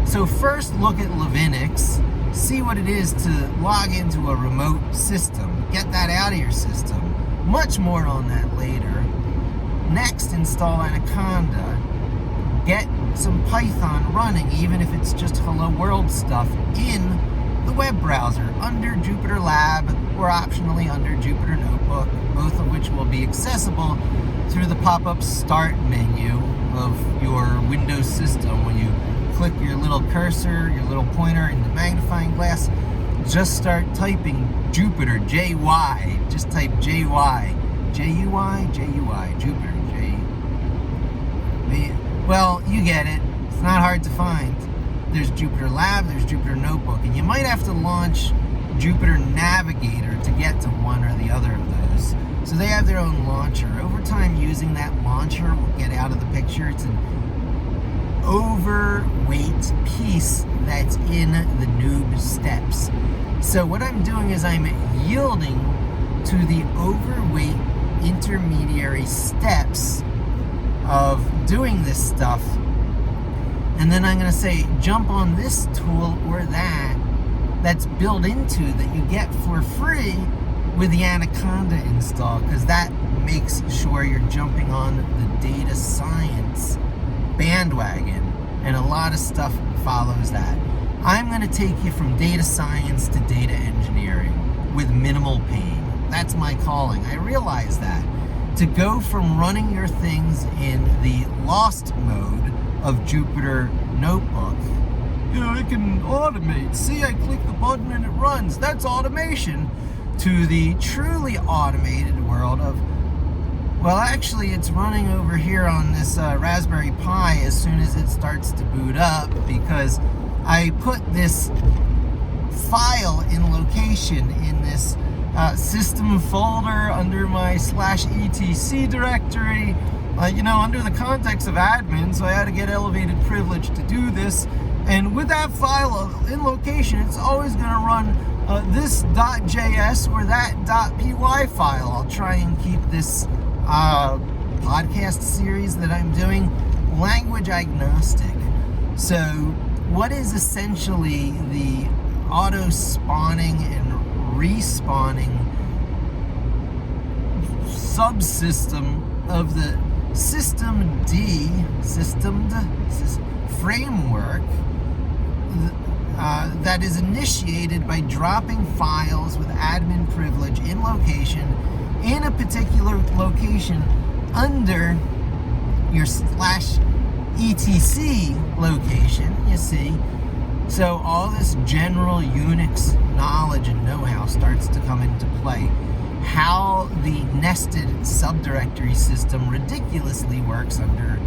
So first look at Linux, see what it is to log into a remote system. Get that out of your system. Much more on that later. Next, install Anaconda. Get some Python running, even if it's just hello world stuff, in the web browser under Jupyter Lab, or optionally under Jupyter Notebook, both of which will be accessible through the pop-up start menu of your Windows system. When you click your little cursor, your little pointer in the magnifying glass, just start typing Jupyter, J-Y. Just type J-Y. J-U-I, J-U-I, Jupyter, well, you get it. It's not hard to find. There's Jupyter Lab, there's Jupyter Notebook, and you might have to launch Jupyter Navigator to get to one or the other of those. So they have their own launcher. Over time, using that launcher will get out of the picture. It's an overweight piece that's in the noob steps. So what I'm doing is I'm yielding to the overweight intermediary steps of doing this stuff, and then I'm going to say jump on this tool or that's built into that you get for free with the Anaconda install, because that makes sure you're jumping on the data science bandwagon, and a lot of stuff follows that. I'm going to take you from data science to data engineering with minimal pain. That's my calling. I realize that. To go from running your things in the lost mode of Jupyter Notebook, it can automate. See, I click the button and it runs. That's automation. To the truly automated world of, well, actually, it's running over here on this Raspberry Pi as soon as it starts to boot up, because I put this file in location in this system folder under my /etc directory, under the context of admin, so I had to get elevated privilege to do this. And with that file in location, it's always going to run this .js or that .py file. I'll try and keep this podcast series that I'm doing language agnostic. So what is essentially the auto-spawning and respawning subsystem of the systemed framework that is initiated by dropping files with admin privilege in location in a particular location under your /etc location, you see. So all this general Unix knowledge and know-how starts to come into play. How the nested subdirectory system ridiculously works under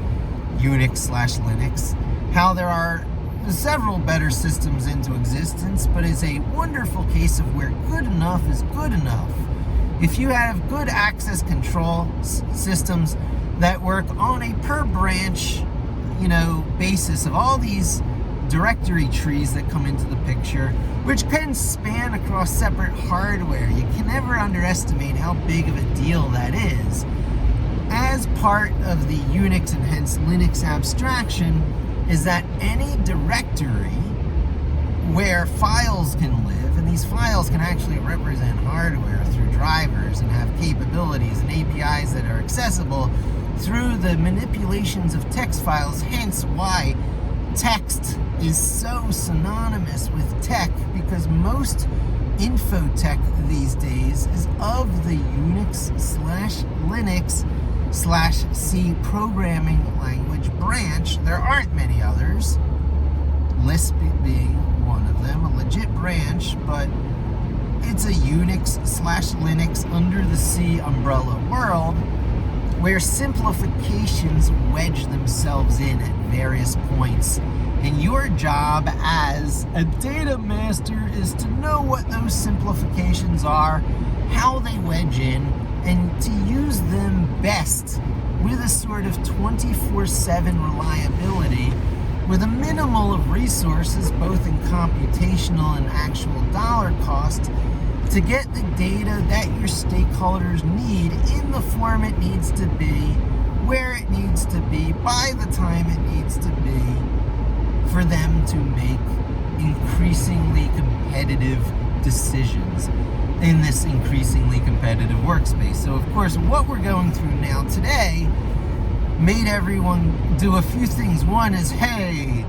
Unix/Linux. How there are several better systems into existence, but is a wonderful case of where good enough is good enough. If you have good access control systems that work on a per branch, basis of all these directory trees that come into the picture, which can span across separate hardware. You can never underestimate how big of a deal that is. As part of the Unix and hence Linux abstraction is that any directory where files can live, and these files can actually represent hardware through drivers and have capabilities and APIs that are accessible through the manipulations of text files, hence why text is so synonymous with tech, because most infotech these days is of the Unix/Linux/C programming language branch. There aren't many others, Lisp being one of them, a legit branch, but it's a Unix/Linux under the C umbrella world where simplifications wedge themselves in at various points. And your job as a data master is to know what those simplifications are, how they wedge in, and to use them best with a sort of 24/7 reliability with a minimal of resources, both in computational and actual dollar cost, to get the data that your stakeholders need in the form it needs to be, where it needs to be, by the time it needs to be, for them to make increasingly competitive decisions in this increasingly competitive workspace. So of course, what we're going through now today made everyone do a few things. One is, hey,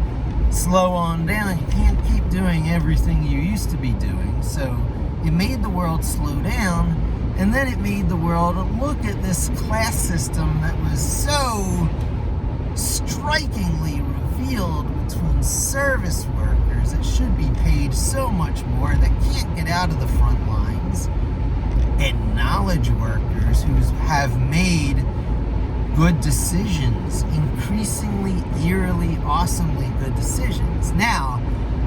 slow on down. You can't keep doing everything you used to be doing. So it made the world slow down, and then it made the world look at this class system that was so strikingly revealed between service workers that should be paid so much more that can't get out of the front lines, and knowledge workers who have made good decisions, increasingly, eerily, awesomely good decisions. Now,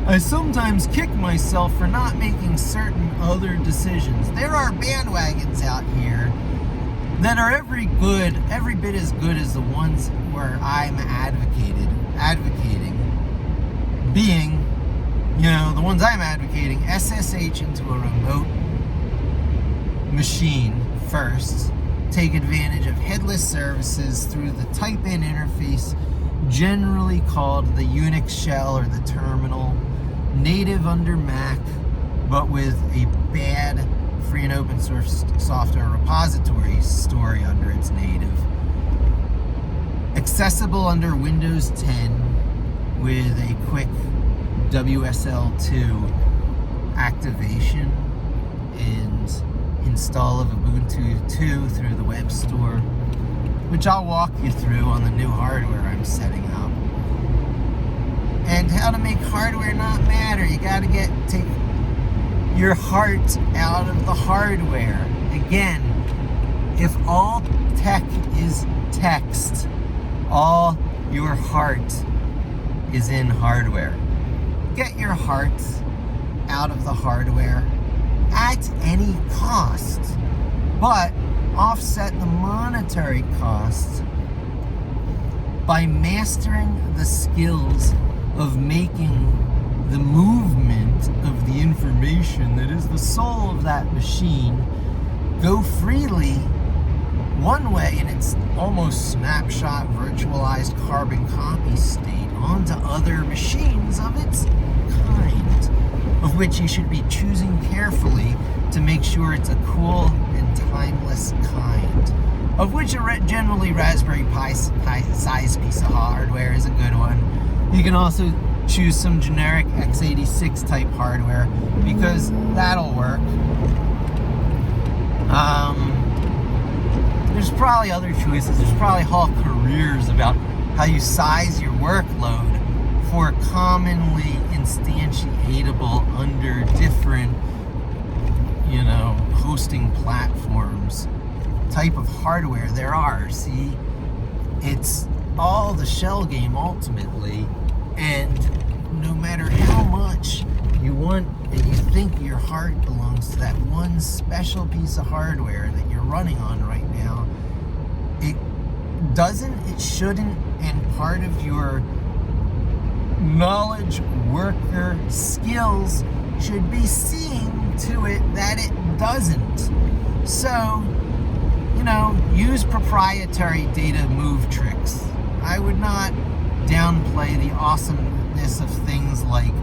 I sometimes kick myself for not making certain other decisions. There are bandwagons out here that are every bit as good as the ones where I'm advocating, being, the ones I'm advocating, SSH into a remote machine first, take advantage of headless services through the type-in interface, generally called the Unix shell or the terminal, native under Mac, but with a bad free and open source software repository story under its native. Accessible under Windows 10 with a quick WSL2 activation and install of Ubuntu 2 through the web store, which I'll walk you through on the new hardware I'm setting up. And how to make hardware not matter. You gotta take your heart out of the hardware. Again, if all tech is text, all your heart is in hardware. Get your heart out of the hardware at any cost, but offset the monetary costs by mastering the skills of making the movement of the information that is the soul of that machine go freely one way in its almost snapshot virtualized carbon copy state onto other machines of its kind, of which you should be choosing carefully to make sure it's a cool and timeless kind, of which a generally Raspberry Pi size piece of hardware is a good one. You can also choose some generic x86 type hardware because that'll work. There's probably other choices. There's probably whole careers about how you size your workload for commonly instantiatable under different, hosting platforms type of hardware there are. See, it's all the shell game ultimately, and no matter how much you want and you think your heart belongs to that one special piece of hardware that you're running on right now, it shouldn't, and part of your knowledge worker skills should be seeing to it that it doesn't. So, use proprietary data move tricks. I would not downplay the awesomeness of things like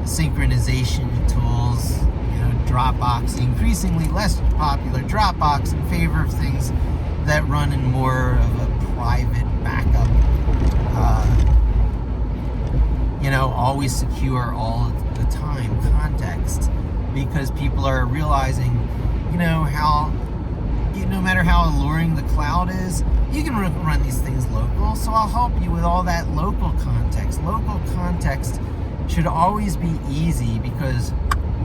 synchronization tools, Dropbox, increasingly less popular Dropbox, in favor of things that run in more of a private backup, always secure all the time context, because people are realizing, how no matter how alluring the cloud is, you can run these things local. So I'll help you with all that local context. Local context should always be easy because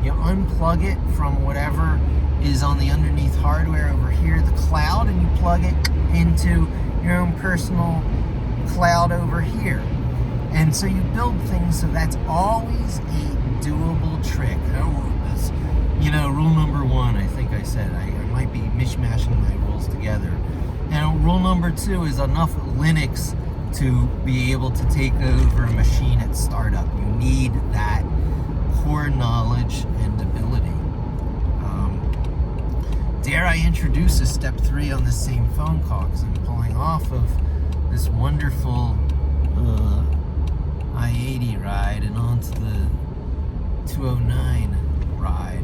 you unplug it from whatever is on the underneath hardware over here, the cloud, and you plug it into your own personal cloud over here. And so you build things so that's always a doable trick. Rule number one, I think I said, I might be mishmashing my rules together. And rule number two is enough Linux to be able to take over a machine at startup. You need that core knowledge and ability. Dare I introduce a step 3 on this same phone call, because I'm pulling off of this wonderful I-80 ride and onto the 209 ride.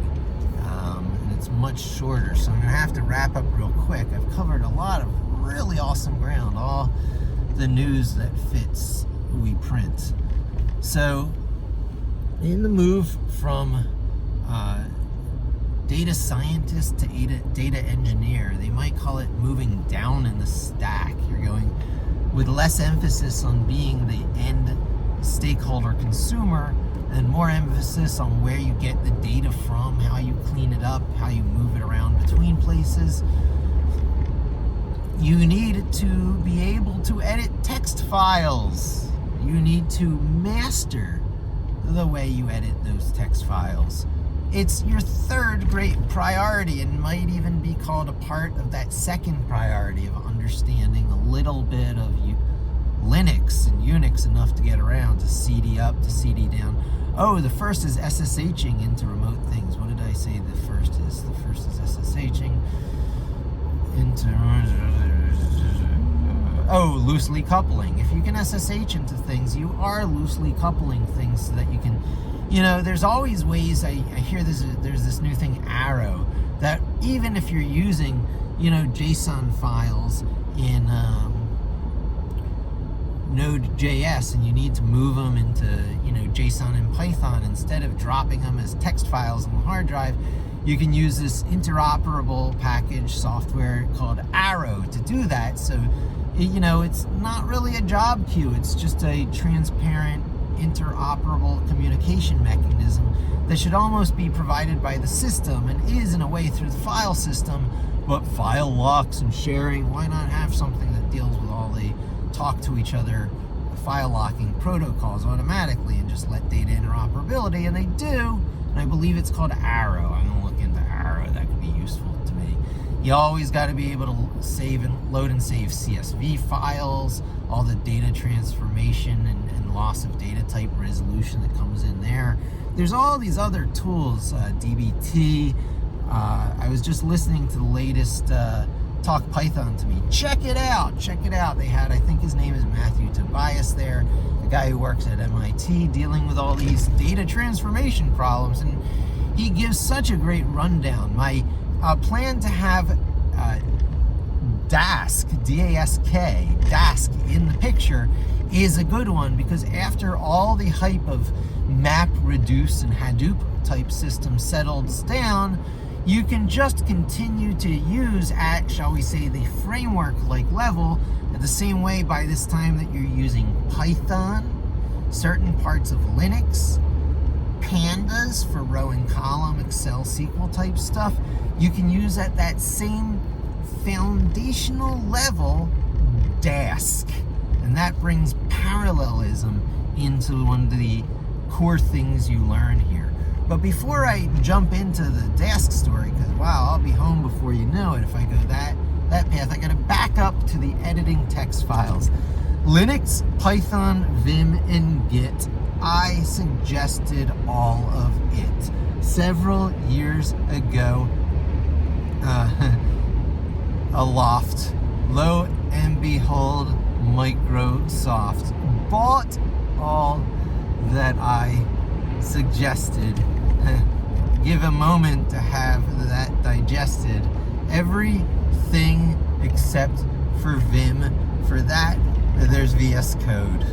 And it's much shorter, so I'm going to have to wrap up real quick. I've covered a lot of really awesome ground, all the news that fits we print. So, in the move from data scientist to data engineer, they might call it moving down in the stack. You're going with less emphasis on being the end stakeholder consumer and more emphasis on where you get the data from, how you clean it up, how you move it around between places. You need to be able to edit text files. You need to master the way you edit those text files. It's your third great priority and might even be called a part of that second priority of understanding a little bit of Linux and Unix enough to get around to CD up, to CD down. Oh, the first is SSHing into remote things. What did I say the first is? The first is SSHing into... loosely coupling. If you can SSH into things, you are loosely coupling things so that you can... there's always ways. I hear there's this new thing, Arrow, that even if you're using, JSON files in... Node.js and you need to move them into JSON and Python instead of dropping them as text files on the hard drive, you can use this interoperable package software called Arrow to do that. So it's not really a job queue, it's just a transparent interoperable communication mechanism that should almost be provided by the system and is in a way through the file system. But file locks and sharing, why not have something that deals with all the talk to each other file locking protocols automatically and just let data interoperability? And they do, and I believe it's called Arrow. I'm going to look into Arrow. That could be useful to me. You always got to be able to save and load and save CSV files, all the data transformation and loss of data type resolution that comes in there. There's all these other tools, DBT. I was just listening to the latest Talk Python to me. Check it out. They had, I think his name is Matthew Tobias there, the guy who works at MIT dealing with all these data transformation problems, and he gives such a great rundown. My plan to have Dask, D-A-S-K, Dask in the picture is a good one, because after all the hype of MapReduce and Hadoop type systems settles down, you can just continue to use at, shall we say, the framework-like level, at the same way by this time that you're using Python, certain parts of Linux, pandas for row and column, Excel, SQL type stuff. You can use at that same foundational level Dask, and that brings parallelism into one of the core things you learn here. But before I jump into the Dask story, because wow, I'll be home before you know it if I go that path, I gotta back up to the editing text files. Linux, Python, Vim, and Git, I suggested all of it several years ago. Aloft, lo and behold, Microsoft bought all that I suggested. Give a moment to have that digested. Everything except for Vim. For that, there's VS Code.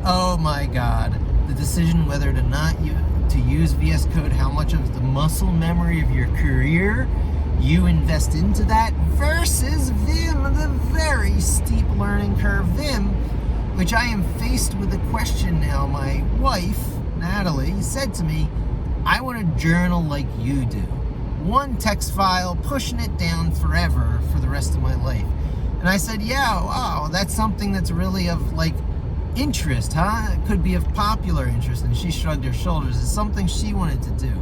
Oh my God. The decision whether to not to use VS Code, how much of the muscle memory of your career you invest into that versus Vim, the very steep learning curve Vim, which I am faced with a question now. My wife, Natalie, said to me, I want to journal like you do. One text file, pushing it down forever for the rest of my life. And I said, yeah, wow, that's something that's really of like interest, huh? It could be of popular interest. And she shrugged her shoulders. It's something she wanted to do.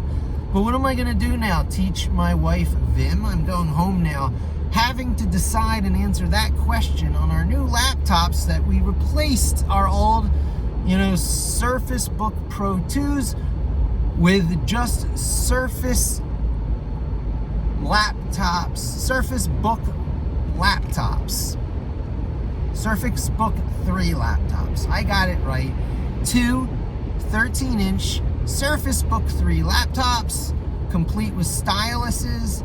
But what am I going to do now? Teach my wife Vim? I'm going home now, having to decide and answer that question on our new laptops that we replaced our old, Surface Book Pro 2s with just Surface laptops, Surface Book laptops, Surface Book 3 laptops. I got it right. 2 13-inch Surface Book 3 laptops, complete with styluses,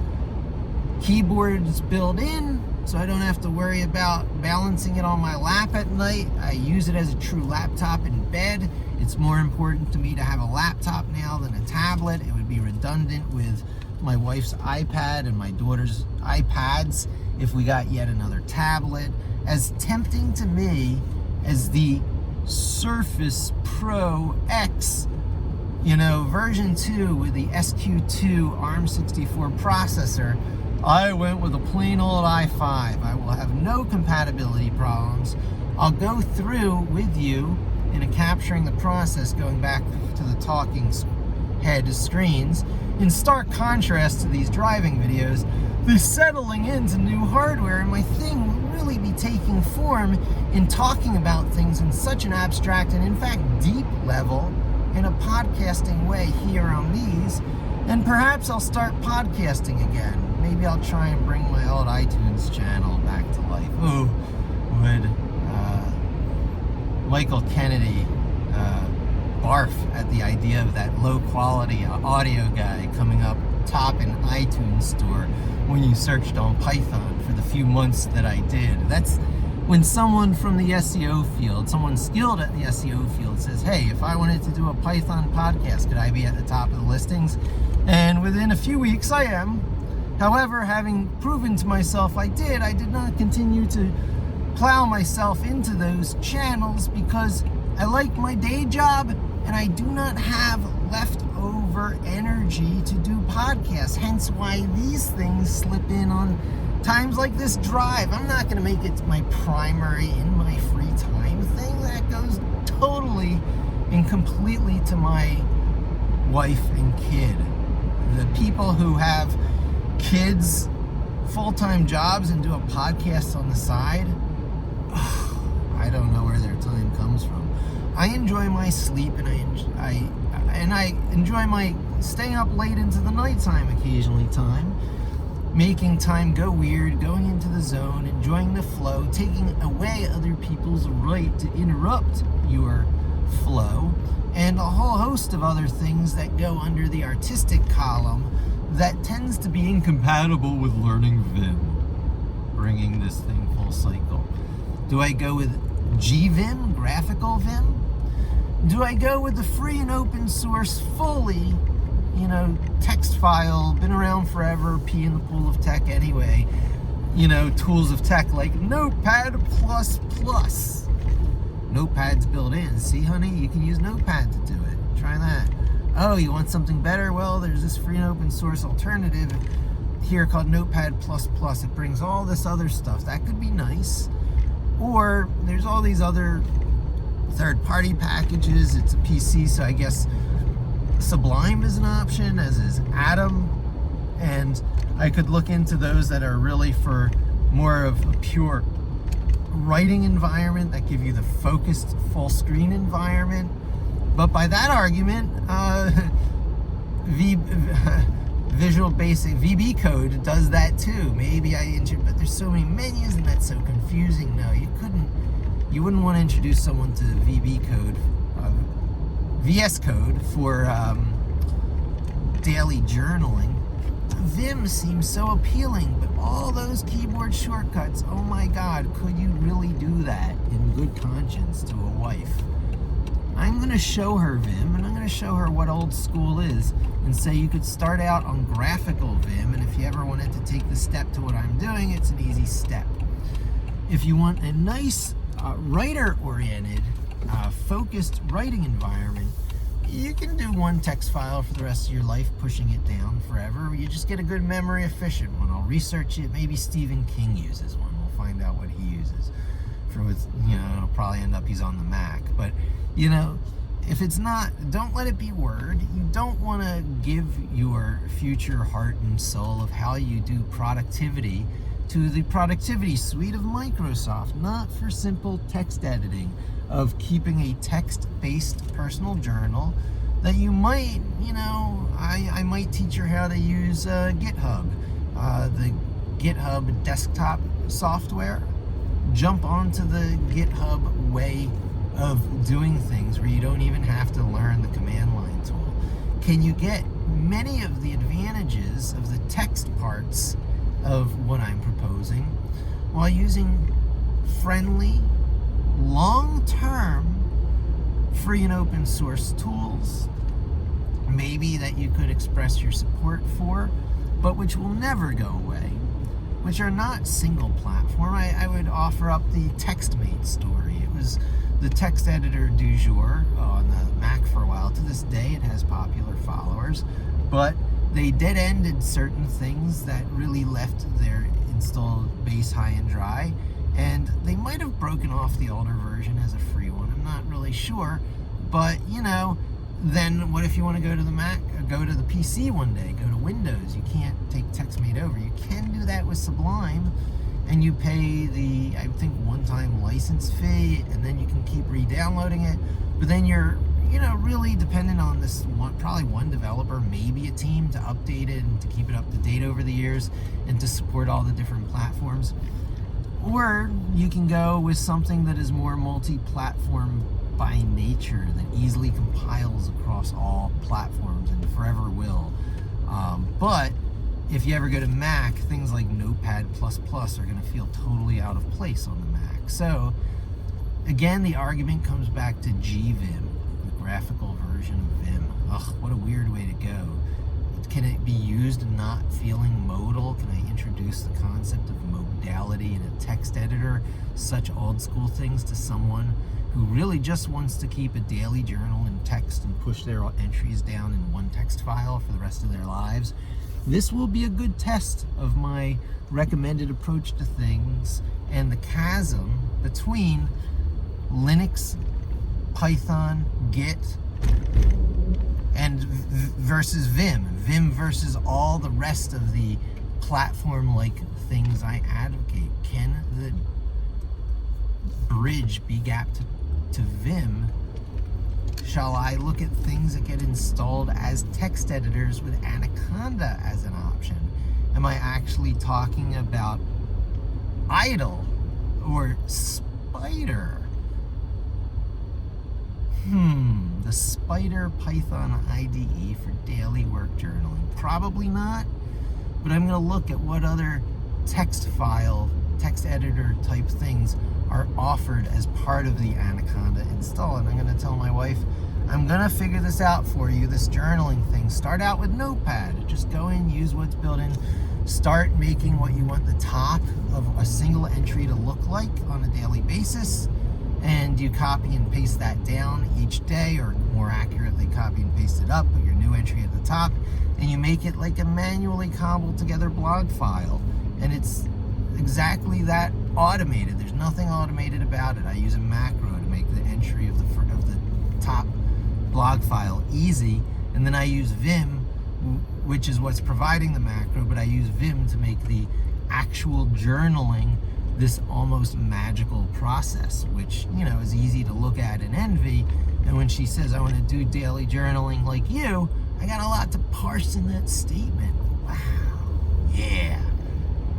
keyboards built in, so I don't have to worry about balancing it on my lap at night. I use it as a true laptop in bed. It's more important to me to have a laptop now than a tablet. It would be redundant with my wife's iPad and my daughter's iPads if we got yet another tablet. As tempting to me as the Surface Pro X, version 2 with the SQ2 ARM64 processor, I went with a plain old i5. I will have no compatibility problems. I'll go through with you in a capturing the process, going back to the talking head screens. In stark contrast to these driving videos, the settling into new hardware, and my thing will really be taking form in talking about things in such an abstract and in fact deep level in a podcasting way here on these. And perhaps I'll start podcasting again. Maybe I'll try and bring my old iTunes channel back to life. Ooh, would Michael Kennedy barf at the idea of that low quality audio guy coming up top in iTunes store when you searched on Python for the few months that I did. That's when someone from the SEO field, someone skilled at the SEO field says, hey, if I wanted to do a Python podcast, could I be at the top of the listings? And within a few weeks I am. However, having proven to myself I did not continue to plow myself into those channels because I like my day job and I do not have leftover energy to do podcasts. Hence why these things slip in on times like this drive. I'm not going to make it my primary in my free time thing. That goes totally and completely to my wife and kid. The people who have kids full-time jobs and do a podcast on the side, I don't know where their time comes from. I enjoy my sleep, and I enjoy my staying up late into the nighttime occasionally time, making time go weird, going into the zone, enjoying the flow, taking away other people's right to interrupt your flow, and a whole host of other things that go under the artistic column that tends to be incompatible with learning Vim, bringing this thing full cycle. Do I go with GVim, graphical Vim? Do I go with the free and open source, fully, text file, been around forever, pee in the pool of tech anyway, tools of tech like Notepad++. Notepad's built in. See, honey, you can use Notepad to do it. Try that. Oh, you want something better? Well, there's this free and open source alternative here called Notepad++. It brings all this other stuff. That could be nice. Or there's all these other third-party packages. It's a PC, so I guess Sublime is an option, as is Atom. And I could look into those that are really for more of a pure writing environment that give you the focused full screen environment. But by that argument, Visual Basic VB Code does that too. Maybe but there's so many menus and that's so confusing. No, you wouldn't want to introduce someone to VB Code, VS Code for daily journaling. Vim seems so appealing, but all those keyboard shortcuts, oh my God, could you really do that in good conscience to a wife? I'm going to show her Vim, and I'm going to show her what old school is, and say you could start out on graphical Vim, and if you ever wanted to take the step to what I'm doing, it's an easy step. If you want a nice writer-oriented, focused writing environment, you can do one text file for the rest of your life, pushing it down forever. You just get a good memory efficient one. I'll research it. Maybe Stephen King uses one. We'll find out what he uses. It'll probably end up he's on the Mac. But, if it's not, don't let it be Word. You don't want to give your future heart and soul of how you do productivity to the productivity suite of Microsoft, not for simple text editing, of keeping a text-based personal journal that you might, I might teach her how to use GitHub, the GitHub desktop software. Jump onto the GitHub way of doing things where you don't even have to learn the command line tool. Can you get many of the advantages of the text parts of what I'm proposing while using friendly, long-term, free and open source tools, maybe that you could express your support for, but which will never go away, which are not single platform. I would offer up the TextMate story. It was the text editor du jour on the Mac for a while. To this day, it has popular followers, but they dead-ended certain things that really left their installed base high and dry, and they might have broken off the older version as a free one. I'm not really sure, but then what if you want to go to the Mac, or go to the PC one day, go to Windows? You can't take TextMate over. You can do that with Sublime, and you pay the, I think, one-time license fee, and then you can keep re-downloading it. But then you're, really dependent on this one, probably one developer, maybe a team, to update it and to keep it up to date over the years and to support all the different platforms. Or you can go with something that is more multi-platform by nature, that easily compiles across all platforms and forever will. But if you ever go to Mac, things like Notepad++ are going to feel totally out of place on the Mac. So again, the argument comes back to GVim, the graphical version of Vim. Ugh, what a weird way to go. Can it be used not feeling modal? Can I introduce the concept of modality in a text editor, such old school things, to someone who really just wants to keep a daily journal in text and push their entries down in one text file for the rest of their lives? This will be a good test of my recommended approach to things and the chasm between Linux, Python, Git, and versus Vim. Vim versus all the rest of the platform-like things I advocate? Can the bridge be gapped to Vim? Shall I look at things that get installed as text editors with Anaconda as an option? Am I actually talking about Idle or Spider? The Spider Python IDE for daily work journaling. Probably not, but I'm going to look at what other text editor type things are offered as part of the Anaconda install. And I'm going to tell my wife, I'm going to figure this out for you, this journaling thing. Start out with Notepad. Just go in, use what's built in. Start making what you want the top of a single entry to look like on a daily basis. And you copy and paste that down each day, or more accurately, copy and paste it up, put your new entry at the top, and you make it like a manually cobbled together blog file. And it's exactly that automated. There's nothing automated about it. I use a macro to make the entry of the top blog file easy, and then I use Vim, which is what's providing the macro, but I use Vim to make the actual journaling this almost magical process, which, you know, is easy to look at and envy. And when she says, I want to do daily journaling like you, I got a lot to parse in that statement. Wow. Yeah.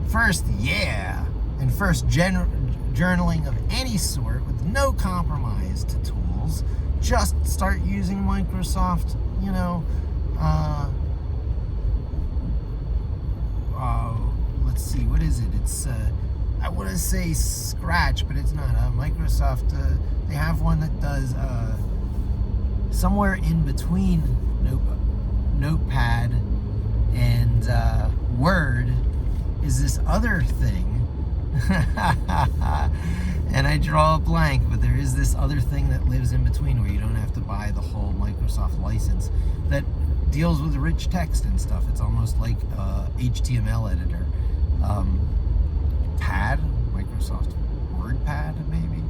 First, yeah. And first, journaling of any sort with no compromise to tools. Just start using Microsoft, you know, let's see, what is it? It's, I want to say Scratch, but it's not. Microsoft, they have one that does somewhere in between Notepad and Word is this other thing. And I draw a blank, but there is this other thing that lives in between where you don't have to buy the whole Microsoft license that deals with rich text and stuff. It's almost like HTML editor. Microsoft WordPad, maybe.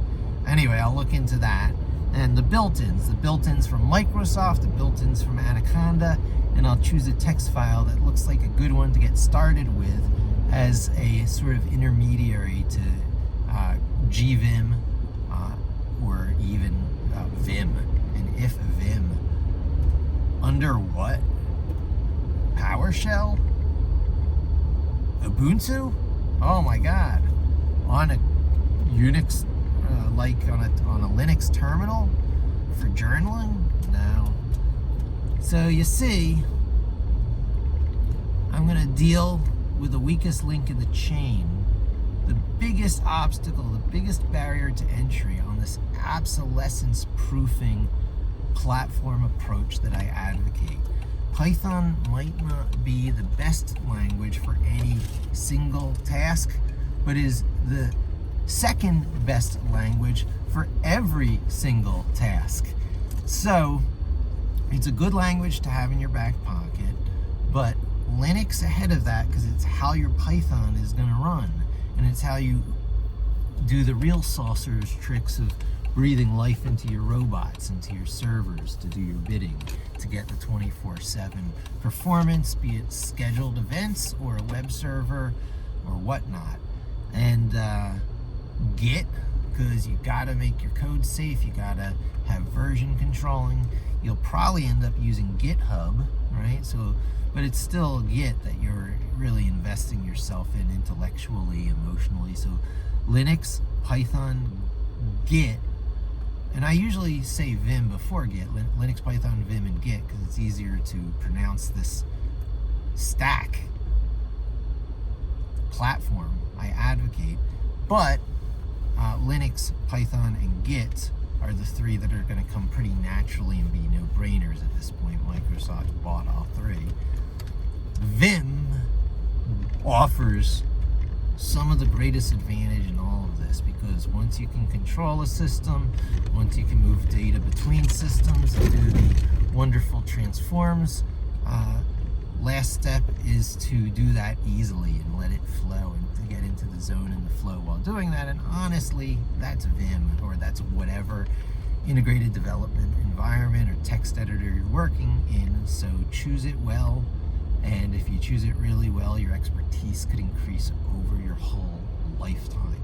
Anyway, I'll look into that. And the built-ins from Microsoft, the built-ins from Anaconda, and I'll choose a text file that looks like a good one to get started with as a sort of intermediary to GVim or even Vim. And if Vim, under what? PowerShell? Ubuntu? Oh my God. On a Unix, like on a Linux terminal for journaling? No. So you see, I'm going to deal with the weakest link in the chain, the biggest obstacle, the biggest barrier to entry on this obsolescence proofing platform approach that I advocate. Python might not be the best language for any single task, but is the second best language for every single task. So it's a good language to have in your back pocket, but Linux ahead of that, because it's how your Python is going to run, and it's how you do the real sorcerer's tricks of breathing life into your robots, into your servers to do your bidding, to get the 24/7 performance, be it scheduled events or a web server or whatnot. And Git, because you gotta make your code safe, you gotta have version controlling. You'll probably end up using GitHub, right? So, but it's still Git that you're really investing yourself in intellectually, emotionally. So Linux, Python, Git, and I usually say Vim before Git, Linux, Python, Vim, and Git, because it's easier to pronounce this stack platform I advocate. But Linux, Python, and Git are the three that are going to come pretty naturally and be no-brainers at this point. Microsoft bought all three. Vim offers some of the greatest advantage in all of this, because once you can control a system, once you can move data between systems and do the wonderful transforms, last step is to do that easily and let it flow and to get into the zone and the flow while doing that. And honestly, that's Vim, or that's whatever integrated development environment or text editor you're working in. So choose it well And if you choose it really well, your expertise could increase over your whole lifetime.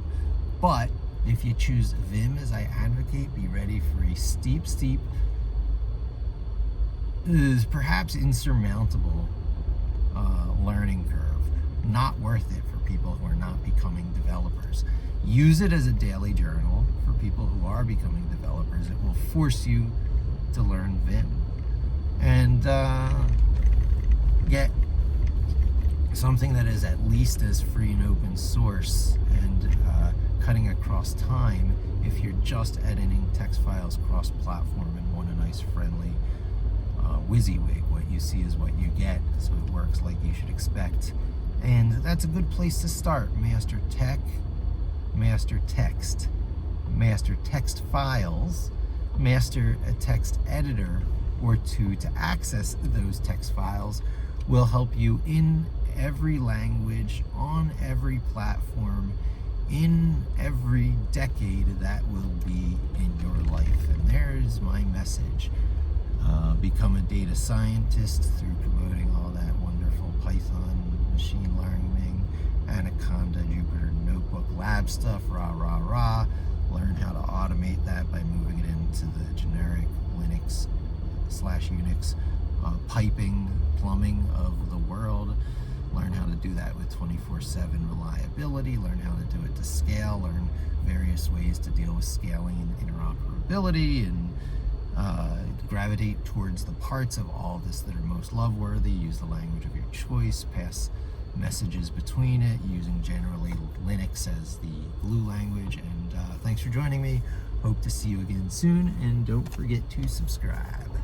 But if you choose Vim, as I advocate, be ready for a steep, is perhaps insurmountable learning curve. Not worth it for people who are not becoming developers. Use it as a daily journal for people who are becoming developers. It will force you to learn Vim. And get something that is at least as free and open source and cutting across time if you're just editing text files cross-platform and want a nice friendly WYSIWYG. What you see is what you get, so it works like you should expect. And that's a good place to start. Master Tech, Master Text, Master Text Files, Master a Text Editor or two to access those text files will help you in every language, on every platform, in every decade that will be in your life. And there's my message. Become a data scientist through promoting all that wonderful Python, machine learning, Anaconda, Jupyter Notebook, lab stuff, rah. Learn how to automate that by moving it into the generic Linux/Unix piping, plumbing of the world. Learn how to do that with 24/7 reliability. Learn how to do it to scale. Learn various ways to deal with scaling and interoperability, and gravitate towards the parts of all this that are most love-worthy. Use the language of your choice. Pass messages between it using generally Linux as the glue language. And thanks for joining me. Hope to see you again soon. And don't forget to subscribe.